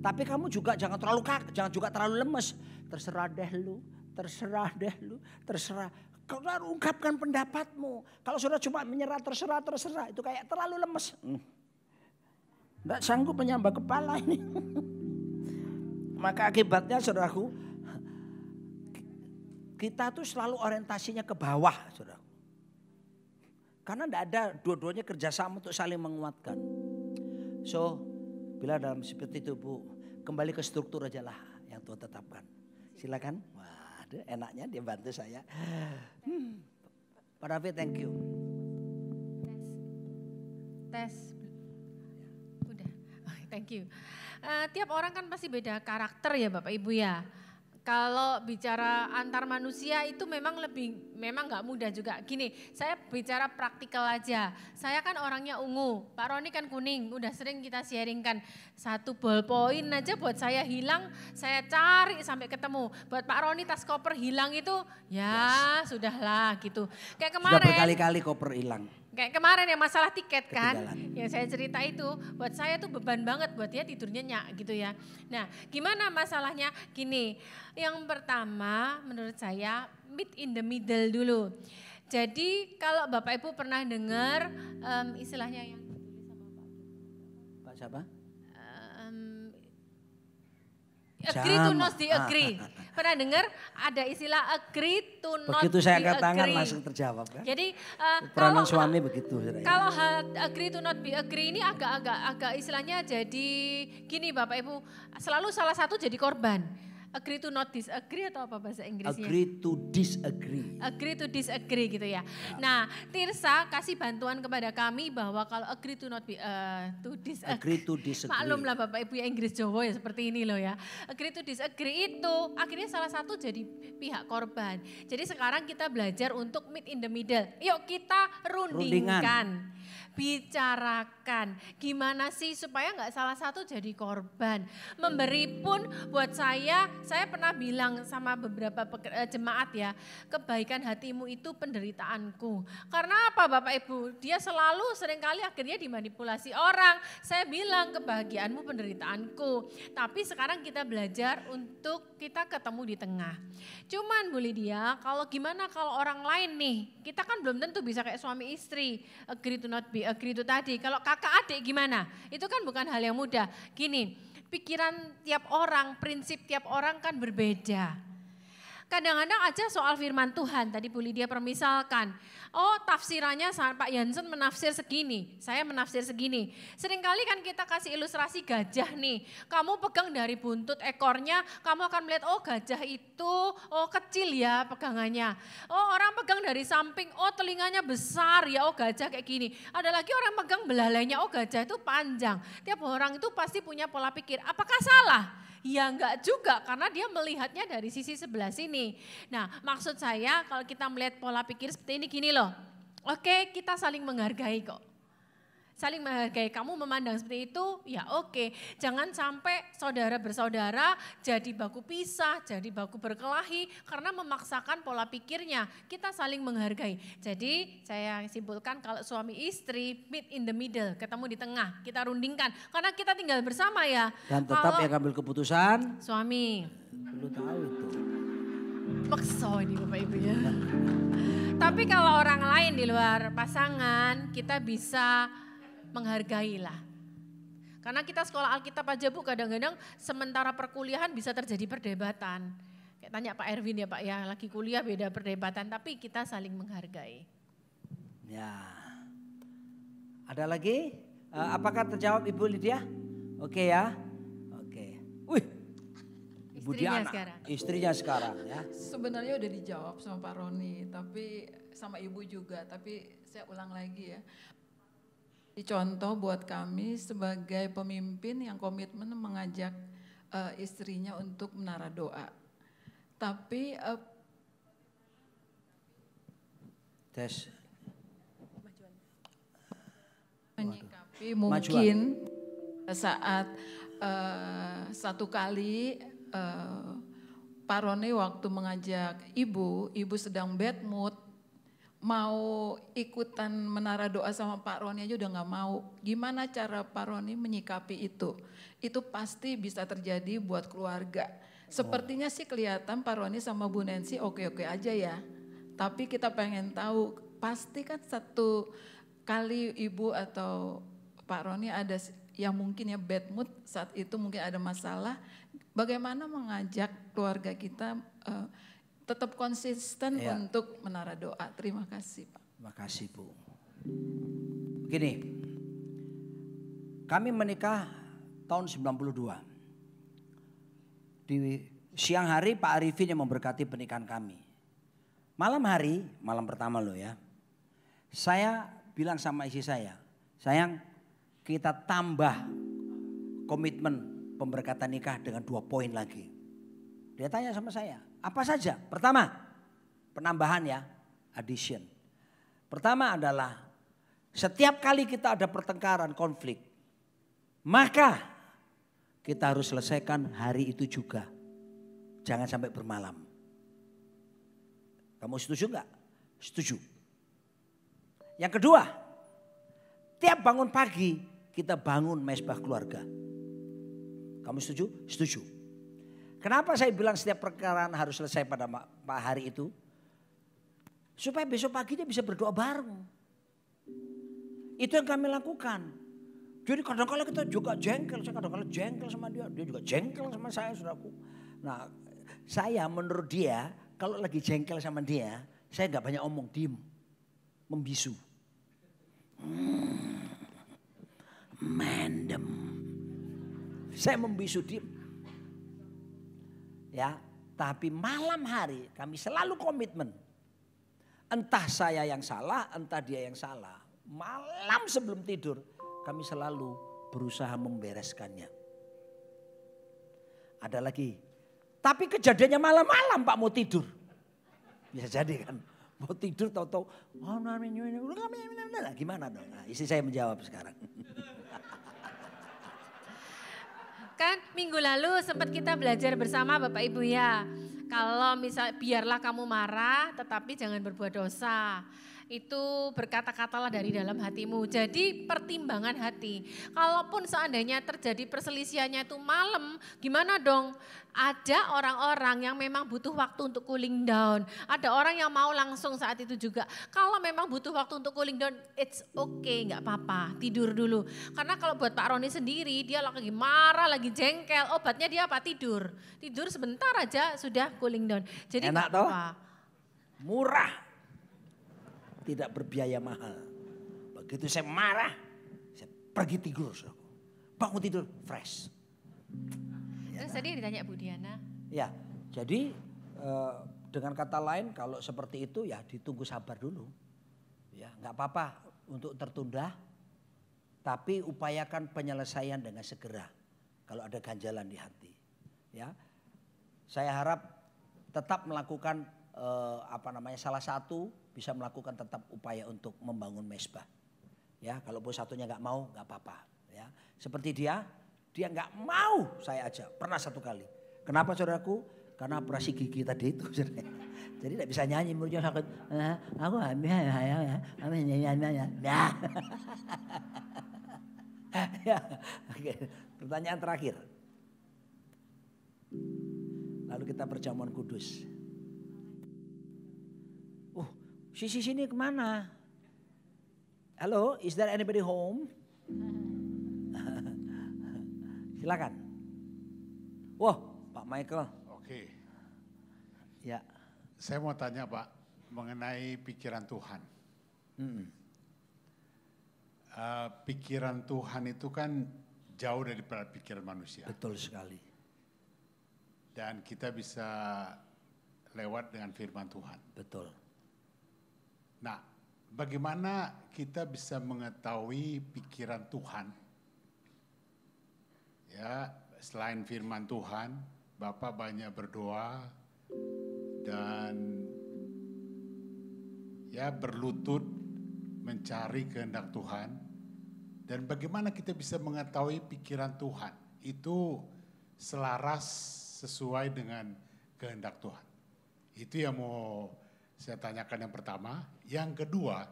Tapi kamu juga jangan terlalu kaku, jangan juga terlalu lemes. Terserah deh lu, terserah deh lu, terserah. Kau harus ungkapkan pendapatmu. Kalau sudah cuma menyerah terserah, itu kayak terlalu lemes. Tidak sanggup menyambah kepala ini. Maka akibatnya saudaraku, kita tuh selalu orientasinya ke bawah saudaraku. Karena tidak ada dua-duanya kerjasama untuk saling menguatkan. So, bila dalam seperti itu Bu, kembali ke struktur aja lah yang Tuhan tetapkan. Silakan. Wah, enaknya dia bantu saya. Pak David, thank you. Tes. Udah, thank you. Tiap orang kan pasti beda karakter ya Bapak Ibu ya. Kalau bicara antar manusia itu memang nggak mudah juga. Gini, saya bicara praktikal aja. Saya kan orangnya ungu, Pak Roni kan kuning. Udah sering kita sharingkan. 1 ballpoint aja buat saya hilang, saya cari sampai ketemu. Buat Pak Roni tas koper hilang itu, ya sudahlah gitu. Kayak kemarin. Sudah berkali-kali koper hilang. Kayak kemarin yang masalah tiket kan, Ketinggalan. yang saya cerita itu buat saya tuh beban banget, buat dia tidur nyenyak gitu ya. Nah gimana masalahnya? Gini, yang pertama menurut saya meet in the middle dulu. Jadi kalau Bapak Ibu pernah dengar istilahnya yang ditulis sama Pak siapa? agree to not disagree. Pernah dengar ada istilah agree to not Begitu saya angkat tangan disagree. langsung terjawab kan. Jadi Peranan suami begitu. kalau agree to not be agree ini agak istilahnya jadi gini Bapak Ibu, selalu salah satu jadi korban. Agree to not disagree atau apa bahasa Inggrisnya? Agree to disagree. Agree to disagree gitu ya. Nah, Tirsa kasih bantuan kepada kami bahwa kalau agree to not be to disagree. Agree to disagree. Maklumlah Bapak Ibu ya Inggris Jawa ya seperti ini loh ya. Agree to disagree itu akhirnya salah satu jadi pihak korban. Jadi sekarang kita belajar untuk meet in the middle. Yuk kita rundingkan. Bicarakan gimana sih supaya nggak salah satu jadi korban. Memberi pun buat saya pernah bilang sama beberapa jemaat ya, kebaikan hatimu itu penderitaanku. Karena apa Bapak Ibu? Dia selalu seringkali akhirnya dimanipulasi orang. Saya bilang kebahagiaanmu penderitaanku. Tapi sekarang kita belajar untuk kita ketemu di tengah. Cuman Bu Lydia, kalau gimana kalau orang lain nih, kita kan belum tentu bisa kayak suami istri, agree to not be agree itu tadi. Kalau kakak adik gimana? Itu kan bukan hal yang mudah. Gini, pikiran tiap orang, prinsip tiap orang kan berbeda. Kadang-kadang aja soal firman Tuhan, tadi Bu Lydia permisalkan, oh tafsirannya Pak Jansen menafsir segini, saya menafsir segini. Seringkali kan kita kasih ilustrasi gajah nih, kamu pegang dari buntut ekornya, kamu akan melihat oh gajah itu, oh kecil ya pegangannya. Oh orang pegang dari samping, oh telinganya besar ya, oh gajah kayak gini. Ada lagi orang pegang belalainya, oh gajah itu panjang. Tiap orang itu pasti punya pola pikir, apakah salah? Ya enggak juga karena dia melihatnya dari sisi sebelah sini. Nah maksud saya kalau kita melihat pola pikir seperti ini gini loh. Oke kita saling menghargai kok. Saling menghargai, kamu memandang seperti itu ya oke. Jangan sampai saudara bersaudara jadi baku pisah, jadi baku berkelahi karena memaksakan pola pikirnya. Kita saling menghargai. Jadi saya simpulkan kalau suami istri meet in the middle, ketemu di tengah, kita rundingkan. Karena kita tinggal bersama ya. Dan tetap yang ambil keputusan. Suami. Perlu tahu itu. Makso ini Bapak Ibu ya. Tapi kalau orang lain di luar pasangan kita bisa menghargailah. Karena kita sekolah Alkitab aja Bu kadang-kadang sementara perkuliahan bisa terjadi perdebatan. Kayak tanya Pak Erwin ya Pak ya, lagi kuliah beda perdebatan tapi kita saling menghargai. Ya, Ada lagi? Apakah terjawab Ibu Lydia? Oke ya. Oke. Wih. Ibu Istrinya Diana, sekarang. istrinya sekarang ya. Sebenarnya udah dijawab sama Pak Roni, tapi sama Ibu juga, tapi saya ulang lagi ya. Contoh buat kami sebagai pemimpin yang komitmen mengajak istrinya untuk menara doa. Tapi Tes. menyikapi mungkin saat satu kali Pak Roni waktu mengajak ibu sedang bad mood, mau ikutan menara doa sama Pak Roni aja udah gak mau. Gimana cara Pak Roni menyikapi itu? Itu pasti bisa terjadi buat keluarga. Sepertinya sih kelihatan Pak Roni sama Bu Nancy oke-oke aja ya. Tapi kita pengen tahu, pasti kan satu kali ibu atau Pak Roni ada yang mungkin ya bad mood saat itu mungkin ada masalah. Bagaimana mengajak keluarga kita tetap konsisten untuk menara doa. Terima kasih Pak. Terima kasih Bu. Begini, kami menikah tahun 92. Di siang hari Pak Arifin yang memberkati pernikahan kami. Malam hari, malam pertama loh ya. Saya bilang sama istri saya, sayang kita tambah komitmen pemberkatan nikah dengan 2 poin lagi. Dia tanya sama saya, apa saja? Pertama, penambahan ya, addition. Pertama adalah setiap kali kita ada pertengkaran, konflik, maka kita harus selesaikan hari itu juga. Jangan sampai bermalam. Kamu setuju enggak? Setuju. Yang kedua, tiap bangun pagi kita bangun mesbah keluarga. Kamu setuju? Setuju. Kenapa saya bilang setiap perkara harus selesai pada hari itu? Supaya besok paginya bisa berdoa bareng. Itu yang kami lakukan. Jadi kadang-kadang kita juga jengkel, saya kadang-kadang jengkel sama dia juga jengkel sama saya, saudaraku. Nah, saya menurut dia kalau lagi jengkel sama dia, saya nggak banyak omong, diem, membisu. Mendem. Saya membisu diem. Ya, tapi malam hari kami selalu komitmen. Entah saya yang salah, entah dia yang salah. Malam sebelum tidur kami selalu berusaha membereskannya. Ada lagi. Tapi kejadiannya malam-malam Pak mau tidur. Bisa jadi kan. Mau tidur tahu-tahu. Gimana dong? Nah, istri saya menjawab sekarang. Kan minggu lalu sempat kita belajar bersama Bapak Ibu ya. Kalau misal biarlah kamu marah tetapi jangan berbuat dosa. Itu berkata-katalah dari dalam hatimu. Jadi pertimbangan hati. Kalaupun seandainya terjadi perselisihannya itu malam, gimana dong? Ada orang-orang yang memang butuh waktu untuk cooling down. Ada orang yang mau langsung saat itu juga. Kalau memang butuh waktu untuk cooling down, it's okay, gak apa-apa. Tidur dulu. Karena kalau buat Pak Roni sendiri, dia lagi marah, lagi jengkel. Obatnya dia apa? Tidur. Tidur sebentar aja sudah cooling down. Jadi enak gak apa-apa. Murah. Tidak berbiaya mahal. Begitu saya marah, saya pergi tidur. Bangun tidur fresh. Terus tadi ditanya Bu Diana. Ya, jadi dengan kata lain kalau seperti itu ya ditunggu sabar dulu. Ya, nggak apa-apa untuk tertunda, tapi upayakan penyelesaian dengan segera. Kalau ada ganjalan di hati. Ya, saya harap tetap melakukan salah satu bisa melakukan tetap upaya untuk membangun mesbah. Ya, kalau bos satunya nggak mau nggak apa-apa. Ya, seperti dia nggak mau saya aja. Pernah satu kali. Kenapa saudaraku? Karena operasi gigi tadi itu. Jadi tidak bisa nyanyi, mulutnya sakit. Aku ya. Oke. Pertanyaan terakhir. Lalu kita perjamuan kudus. Sisi sini kemana? Halo, is there anybody home? Silakan. Wah, Pak Michael. Oke. Ya. Saya mau tanya Pak mengenai pikiran Tuhan. pikiran Tuhan itu kan jauh daripada pikiran manusia. Betul sekali. Dan kita bisa lewat dengan firman Tuhan. Betul. Nah, bagaimana kita bisa mengetahui pikiran Tuhan? Ya, selain firman Tuhan, Bapak banyak berdoa dan ya berlutut mencari kehendak Tuhan. Dan bagaimana kita bisa mengetahui pikiran Tuhan? Itu selaras sesuai dengan kehendak Tuhan. Itu yang mau saya tanyakan yang pertama. Yang kedua,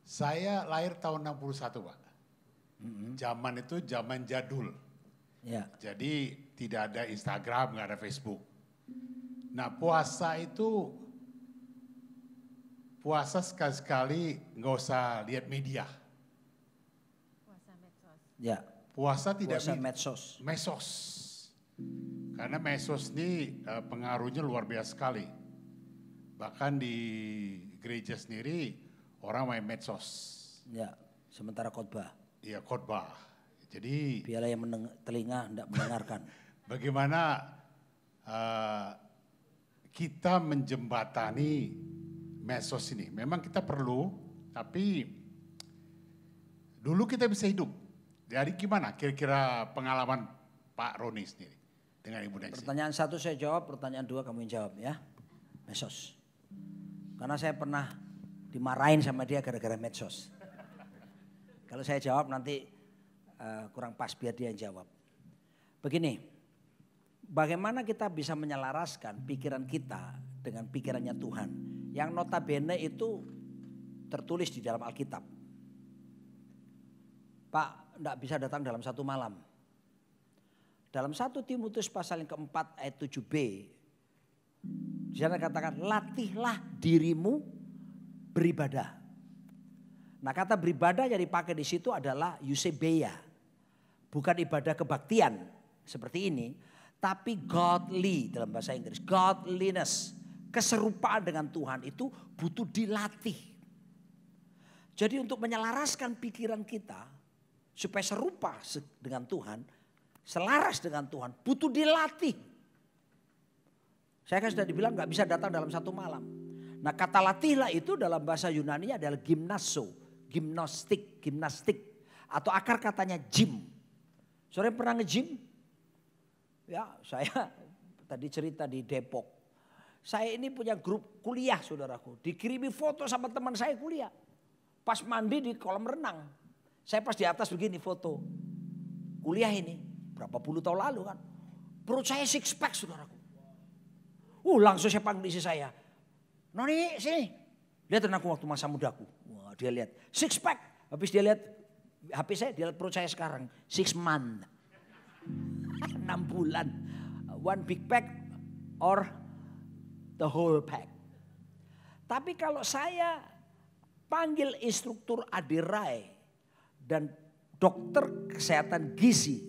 saya lahir tahun 61, Pak. Zaman itu zaman jadul. Ya. Jadi tidak ada Instagram, nggak ada Facebook. Nah, puasa itu, puasa sekali-sekali nggak usah lihat media. Puasa medsos. Ya. Puasa tidak Puasa medsos. Mesos. Karena mesos ini pengaruhnya luar biasa sekali. Bahkan di gereja sendiri orang main medsos. Ya, sementara khotbah. Iya, khotbah. Jadi Biarlah yang telinga tidak mendengarkan. bagaimana kita menjembatani medsos ini? Memang kita perlu, tapi dulu kita bisa hidup. Jadi gimana kira-kira pengalaman Pak Roni sendiri dengan Ibu Nancy? Pertanyaan 1 saya jawab, pertanyaan 2 kamu yang jawab ya. Medsos. Karena saya pernah dimarahin sama dia gara-gara medsos. Kalau saya jawab nanti kurang pas, biar dia yang jawab. Begini, bagaimana kita bisa menyelaraskan pikiran kita dengan pikirannya Tuhan. Yang notabene itu tertulis di dalam Alkitab. Pak, tidak bisa datang dalam satu malam. Dalam 1 Timotius pasal yang keempat ayat 7b. Di sana katakan, latihlah dirimu beribadah. Nah, kata beribadah yang dipakai di situ adalah eusebeia. Bukan ibadah kebaktian seperti ini, tapi godly dalam bahasa Inggris. Godliness, keserupaan dengan Tuhan itu butuh dilatih. Jadi untuk menyelaraskan pikiran kita supaya serupa dengan Tuhan, selaras dengan Tuhan, butuh dilatih. Saya kan sudah dibilang gak bisa datang dalam satu malam. Nah, kata latihlah itu dalam bahasa Yunani adalah gymnazo, gimnastik, atau akar katanya gym. Saudara pernah nge-gym? Ya, saya tadi cerita di Depok. Saya ini punya grup kuliah, saudaraku. Dikirimi foto sama teman saya kuliah. Pas mandi di kolam renang. Saya pas di atas begini foto. Kuliah ini, berapa puluh tahun lalu kan. Perut saya six pack, saudaraku. Langsung saya panggil istri saya. Noni, sini. Lihat aku waktu masa mudaku. Wah, dia lihat six pack. Habis dia lihat HP saya, dia lihat perut saya sekarang 6 month. 6 bulan. One big pack or the whole pack. Tapi kalau saya panggil instruktur Adirai dan dokter kesehatan gizi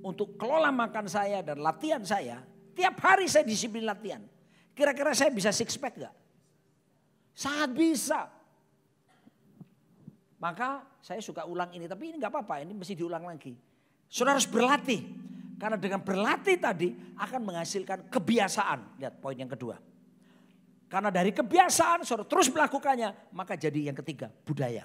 untuk kelola makan saya dan latihan saya, tiap hari saya disiplin latihan. Kira-kira saya bisa six pack gak? Sangat bisa. Maka saya suka ulang ini, tapi ini gak apa-apa, ini mesti diulang lagi. Saudara harus berlatih. Karena dengan berlatih tadi akan menghasilkan kebiasaan. Lihat poin yang kedua. Karena dari kebiasaan saudara terus melakukannya, maka jadi yang ketiga, budaya.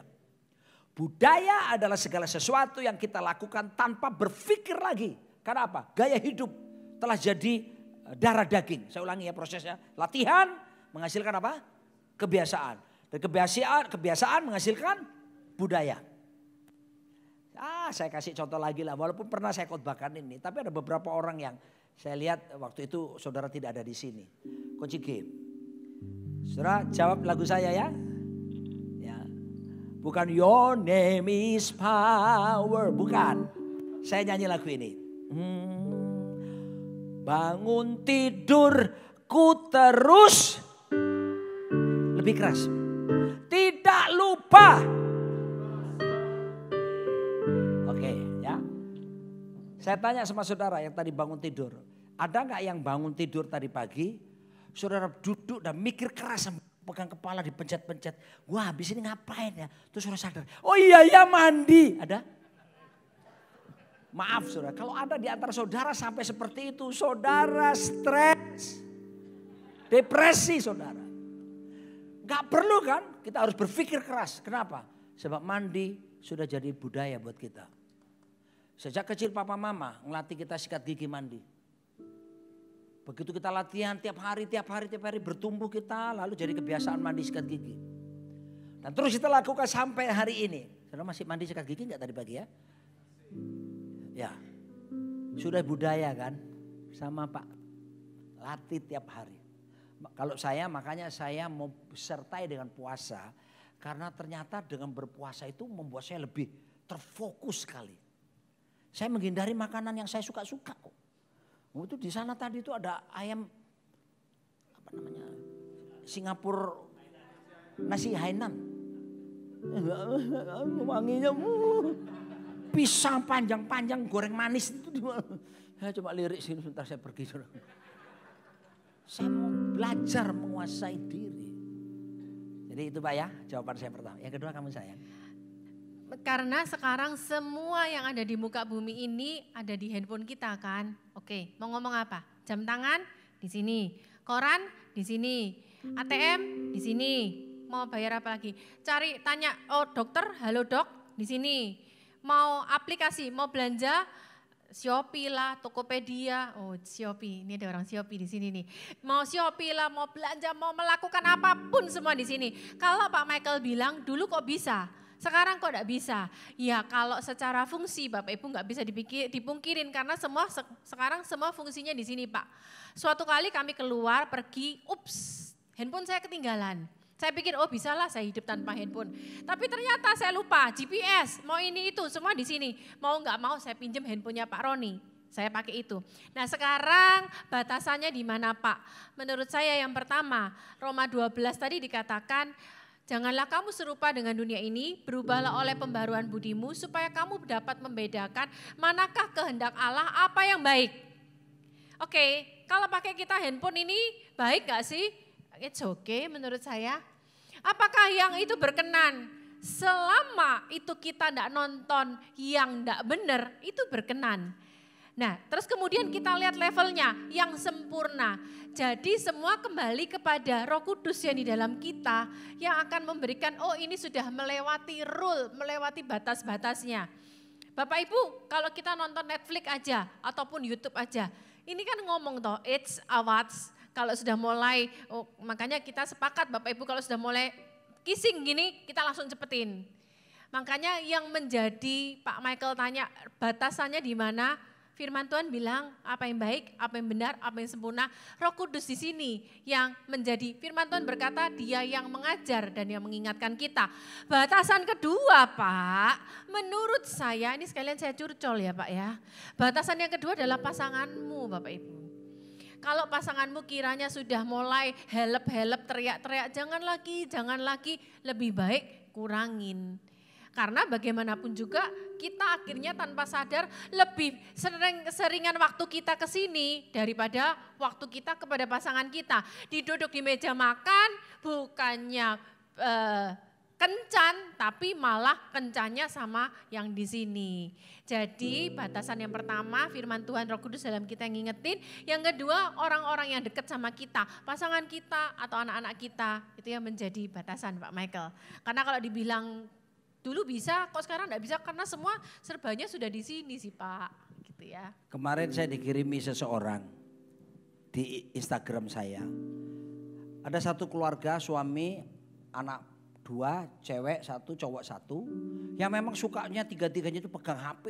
Budaya adalah segala sesuatu yang kita lakukan tanpa berpikir lagi. Karena apa? Gaya hidup telah jadi darah daging. Saya ulangi ya prosesnya. Latihan menghasilkan apa? Kebiasaan. Dan kebiasaan menghasilkan budaya. Saya kasih contoh lagi lah. Walaupun pernah saya khotbahkan ini. Tapi ada beberapa orang yang saya lihat waktu itu saudara tidak ada di sini. Kunci G. Saudara jawab lagu saya ya. Bukan your name is power. Bukan. Saya nyanyi lagu ini. Bangun tidurku terus. Lebih keras. Tidak lupa. Oke ya. Saya tanya sama saudara yang tadi bangun tidur. Ada gak yang bangun tidur tadi pagi. Saudara duduk dan mikir keras sama pegang kepala dipencet-pencet. Wah habis ini ngapain ya? Terus saudara sadar, oh iya ya mandi. Ada? Maaf saudara, kalau ada di antara saudara sampai seperti itu, saudara stres, depresi saudara. Gak perlu kan kita harus berpikir keras. Kenapa? Sebab mandi sudah jadi budaya buat kita. Sejak kecil papa mama ngelatih kita sikat gigi mandi. Begitu kita latihan tiap hari bertumbuh kita lalu jadi kebiasaan mandi sikat gigi. Dan terus kita lakukan sampai hari ini. Saudara masih mandi sikat gigi enggak tadi pagi ya? Ya, sudah budaya kan sama Pak. Latih tiap hari. Kalau saya makanya saya mau sertai dengan puasa. Karena ternyata dengan berpuasa itu membuat saya lebih terfokus sekali. Saya menghindari makanan yang saya suka-suka kok. Itu di sana tadi itu ada ayam apa namanya Singapura nasi Hainan, wanginya pisang panjang-panjang goreng manis itu. Saya coba lirik sini sebentar saya pergi. Saya mau belajar menguasai diri. Jadi itu Pak ya jawaban saya pertama. Yang kedua kamu sayang. Karena sekarang semua yang ada di muka bumi ini ada di handphone kita kan. Oke, mau ngomong apa? Jam tangan di sini, koran di sini, ATM di sini. Mau bayar apa lagi? Tanya, oh dokter, halo dok, di sini. Mau aplikasi, mau belanja, Shopee lah, Tokopedia. Oh Shopee, ini ada orang Shopee di sini nih. Mau Shopee lah, mau belanja, mau melakukan apapun semua di sini. Kalau Pak Michael bilang dulu kok bisa. Sekarang kok enggak bisa? Ya kalau secara fungsi Bapak Ibu enggak bisa dipungkirin karena sekarang semua fungsinya di sini Pak. Suatu kali kami keluar pergi, ups handphone saya ketinggalan. Saya pikir oh bisalah saya hidup tanpa handphone. Tapi ternyata saya lupa GPS, mau ini itu semua di sini. Mau enggak mau saya pinjam handphonenya Pak Roni. Saya pakai itu. Nah sekarang batasannya di mana Pak? Menurut saya yang pertama Roma 12 tadi dikatakan janganlah kamu serupa dengan dunia ini, berubahlah oleh pembaruan budimu supaya kamu dapat membedakan manakah kehendak Allah, apa yang baik. Oke, kalau pakai kita handphone ini baik gak sih? It's okay menurut saya. Apakah yang itu berkenan? Selama itu kita tidak nonton yang tidak benar, itu berkenan. Nah, terus kemudian kita lihat levelnya yang sempurna. Jadi semua kembali kepada Roh Kudus yang di dalam kita yang akan memberikan, oh ini sudah melewati rule, melewati batas-batasnya. Bapak Ibu, kalau kita nonton Netflix aja ataupun YouTube aja, ini kan ngomong toh, it's awards. Kalau sudah mulai, oh, makanya kita sepakat Bapak Ibu kalau sudah mulai kissing gini, kita langsung cepetin. Makanya yang menjadi Pak Michael tanya batasannya di mana? Firman Tuhan bilang apa yang baik, apa yang benar, apa yang sempurna. Roh Kudus di sini yang menjadi firman Tuhan berkata dia yang mengajar dan yang mengingatkan kita. Batasan kedua Pak, menurut saya ini sekalian saya curcol ya Pak ya. Batasan yang kedua adalah pasanganmu Bapak Ibu. Kalau pasanganmu kiranya sudah mulai helep-helep, teriak-teriak, jangan lagi, lebih baik kurangin. Karena bagaimanapun juga kita akhirnya tanpa sadar lebih seringan waktu kita ke sini daripada waktu kita kepada pasangan kita. Duduk di meja makan bukannya kencan tapi malah kencannya sama yang di sini. Jadi batasan yang pertama firman Tuhan Roh Kudus dalam kita yang ngingetin. Yang kedua orang-orang yang dekat sama kita, pasangan kita atau anak-anak kita itu yang menjadi batasan Pak Michael. Karena kalau dibilang dulu bisa, kok sekarang enggak bisa karena semua serbanya sudah di sini sih Pak, gitu ya. Kemarin saya dikirimi seseorang di Instagram saya. Ada satu keluarga suami, anak 2, cewek 1, cowok 1. Yang memang sukanya tiga-tiganya itu pegang HP.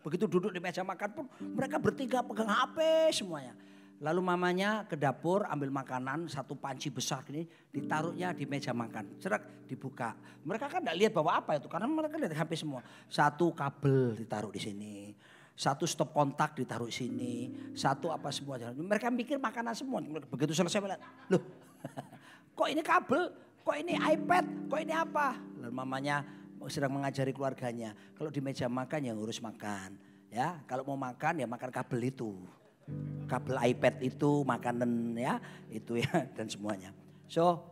Begitu duduk di meja makan pun mereka bertiga pegang HP semuanya. Lalu mamanya ke dapur ambil makanan, satu panci besar ini ditaruhnya di meja makan. Cerak dibuka. Mereka kan enggak lihat bawa apa itu karena mereka lihat HP semua. Satu kabel ditaruh di sini. Satu stop kontak ditaruh di sini. Satu apa semua. Mereka mikir makanan semua. Begitu selesai melihat, loh kok ini kabel, kok ini iPad, kok ini apa. Lalu mamanya sedang mengajari keluarganya. Kalau di meja makan yang urus makan. Ya, kalau mau makan ya makan kabel itu. Kabel iPad itu, makanan ya, itu ya dan semuanya. So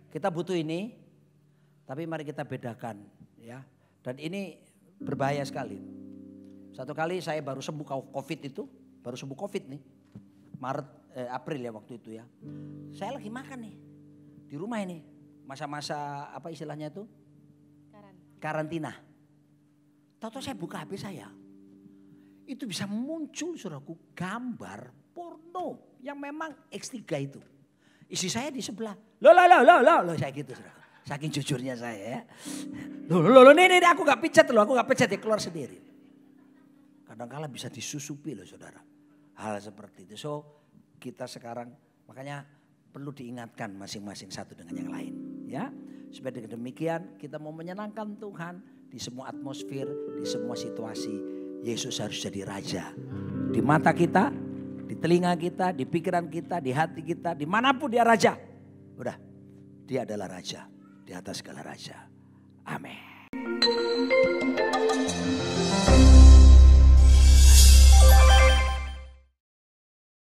Kita butuh ini, tapi mari kita bedakan ya. Dan ini berbahaya sekali. Satu kali saya baru sembuh COVID itu, baru sembuh COVID nih. April ya waktu itu ya. Saya lagi makan nih di rumah ini. Masa-masa apa istilahnya itu? Karantina. Tahu-tahu saya buka HP saya. Itu bisa muncul saudaraku gambar porno yang memang X3 itu. Istri saya di sebelah. Loh saya gitu saudara. Saking jujurnya saya ya. Loh ini aku gak pencet loh, aku gak pencet ya keluar sendiri. Kadang-kala bisa disusupi loh saudara. Hal seperti itu. So kita sekarang makanya perlu diingatkan masing-masing satu dengan yang lain. Ya, supaya dengan demikian kita mau menyenangkan Tuhan di semua atmosfer, di semua situasi. Yesus harus jadi raja. Di mata kita, di telinga kita, di pikiran kita, di hati kita, dimanapun dia raja. Udah, dia adalah raja di atas segala raja. Amin.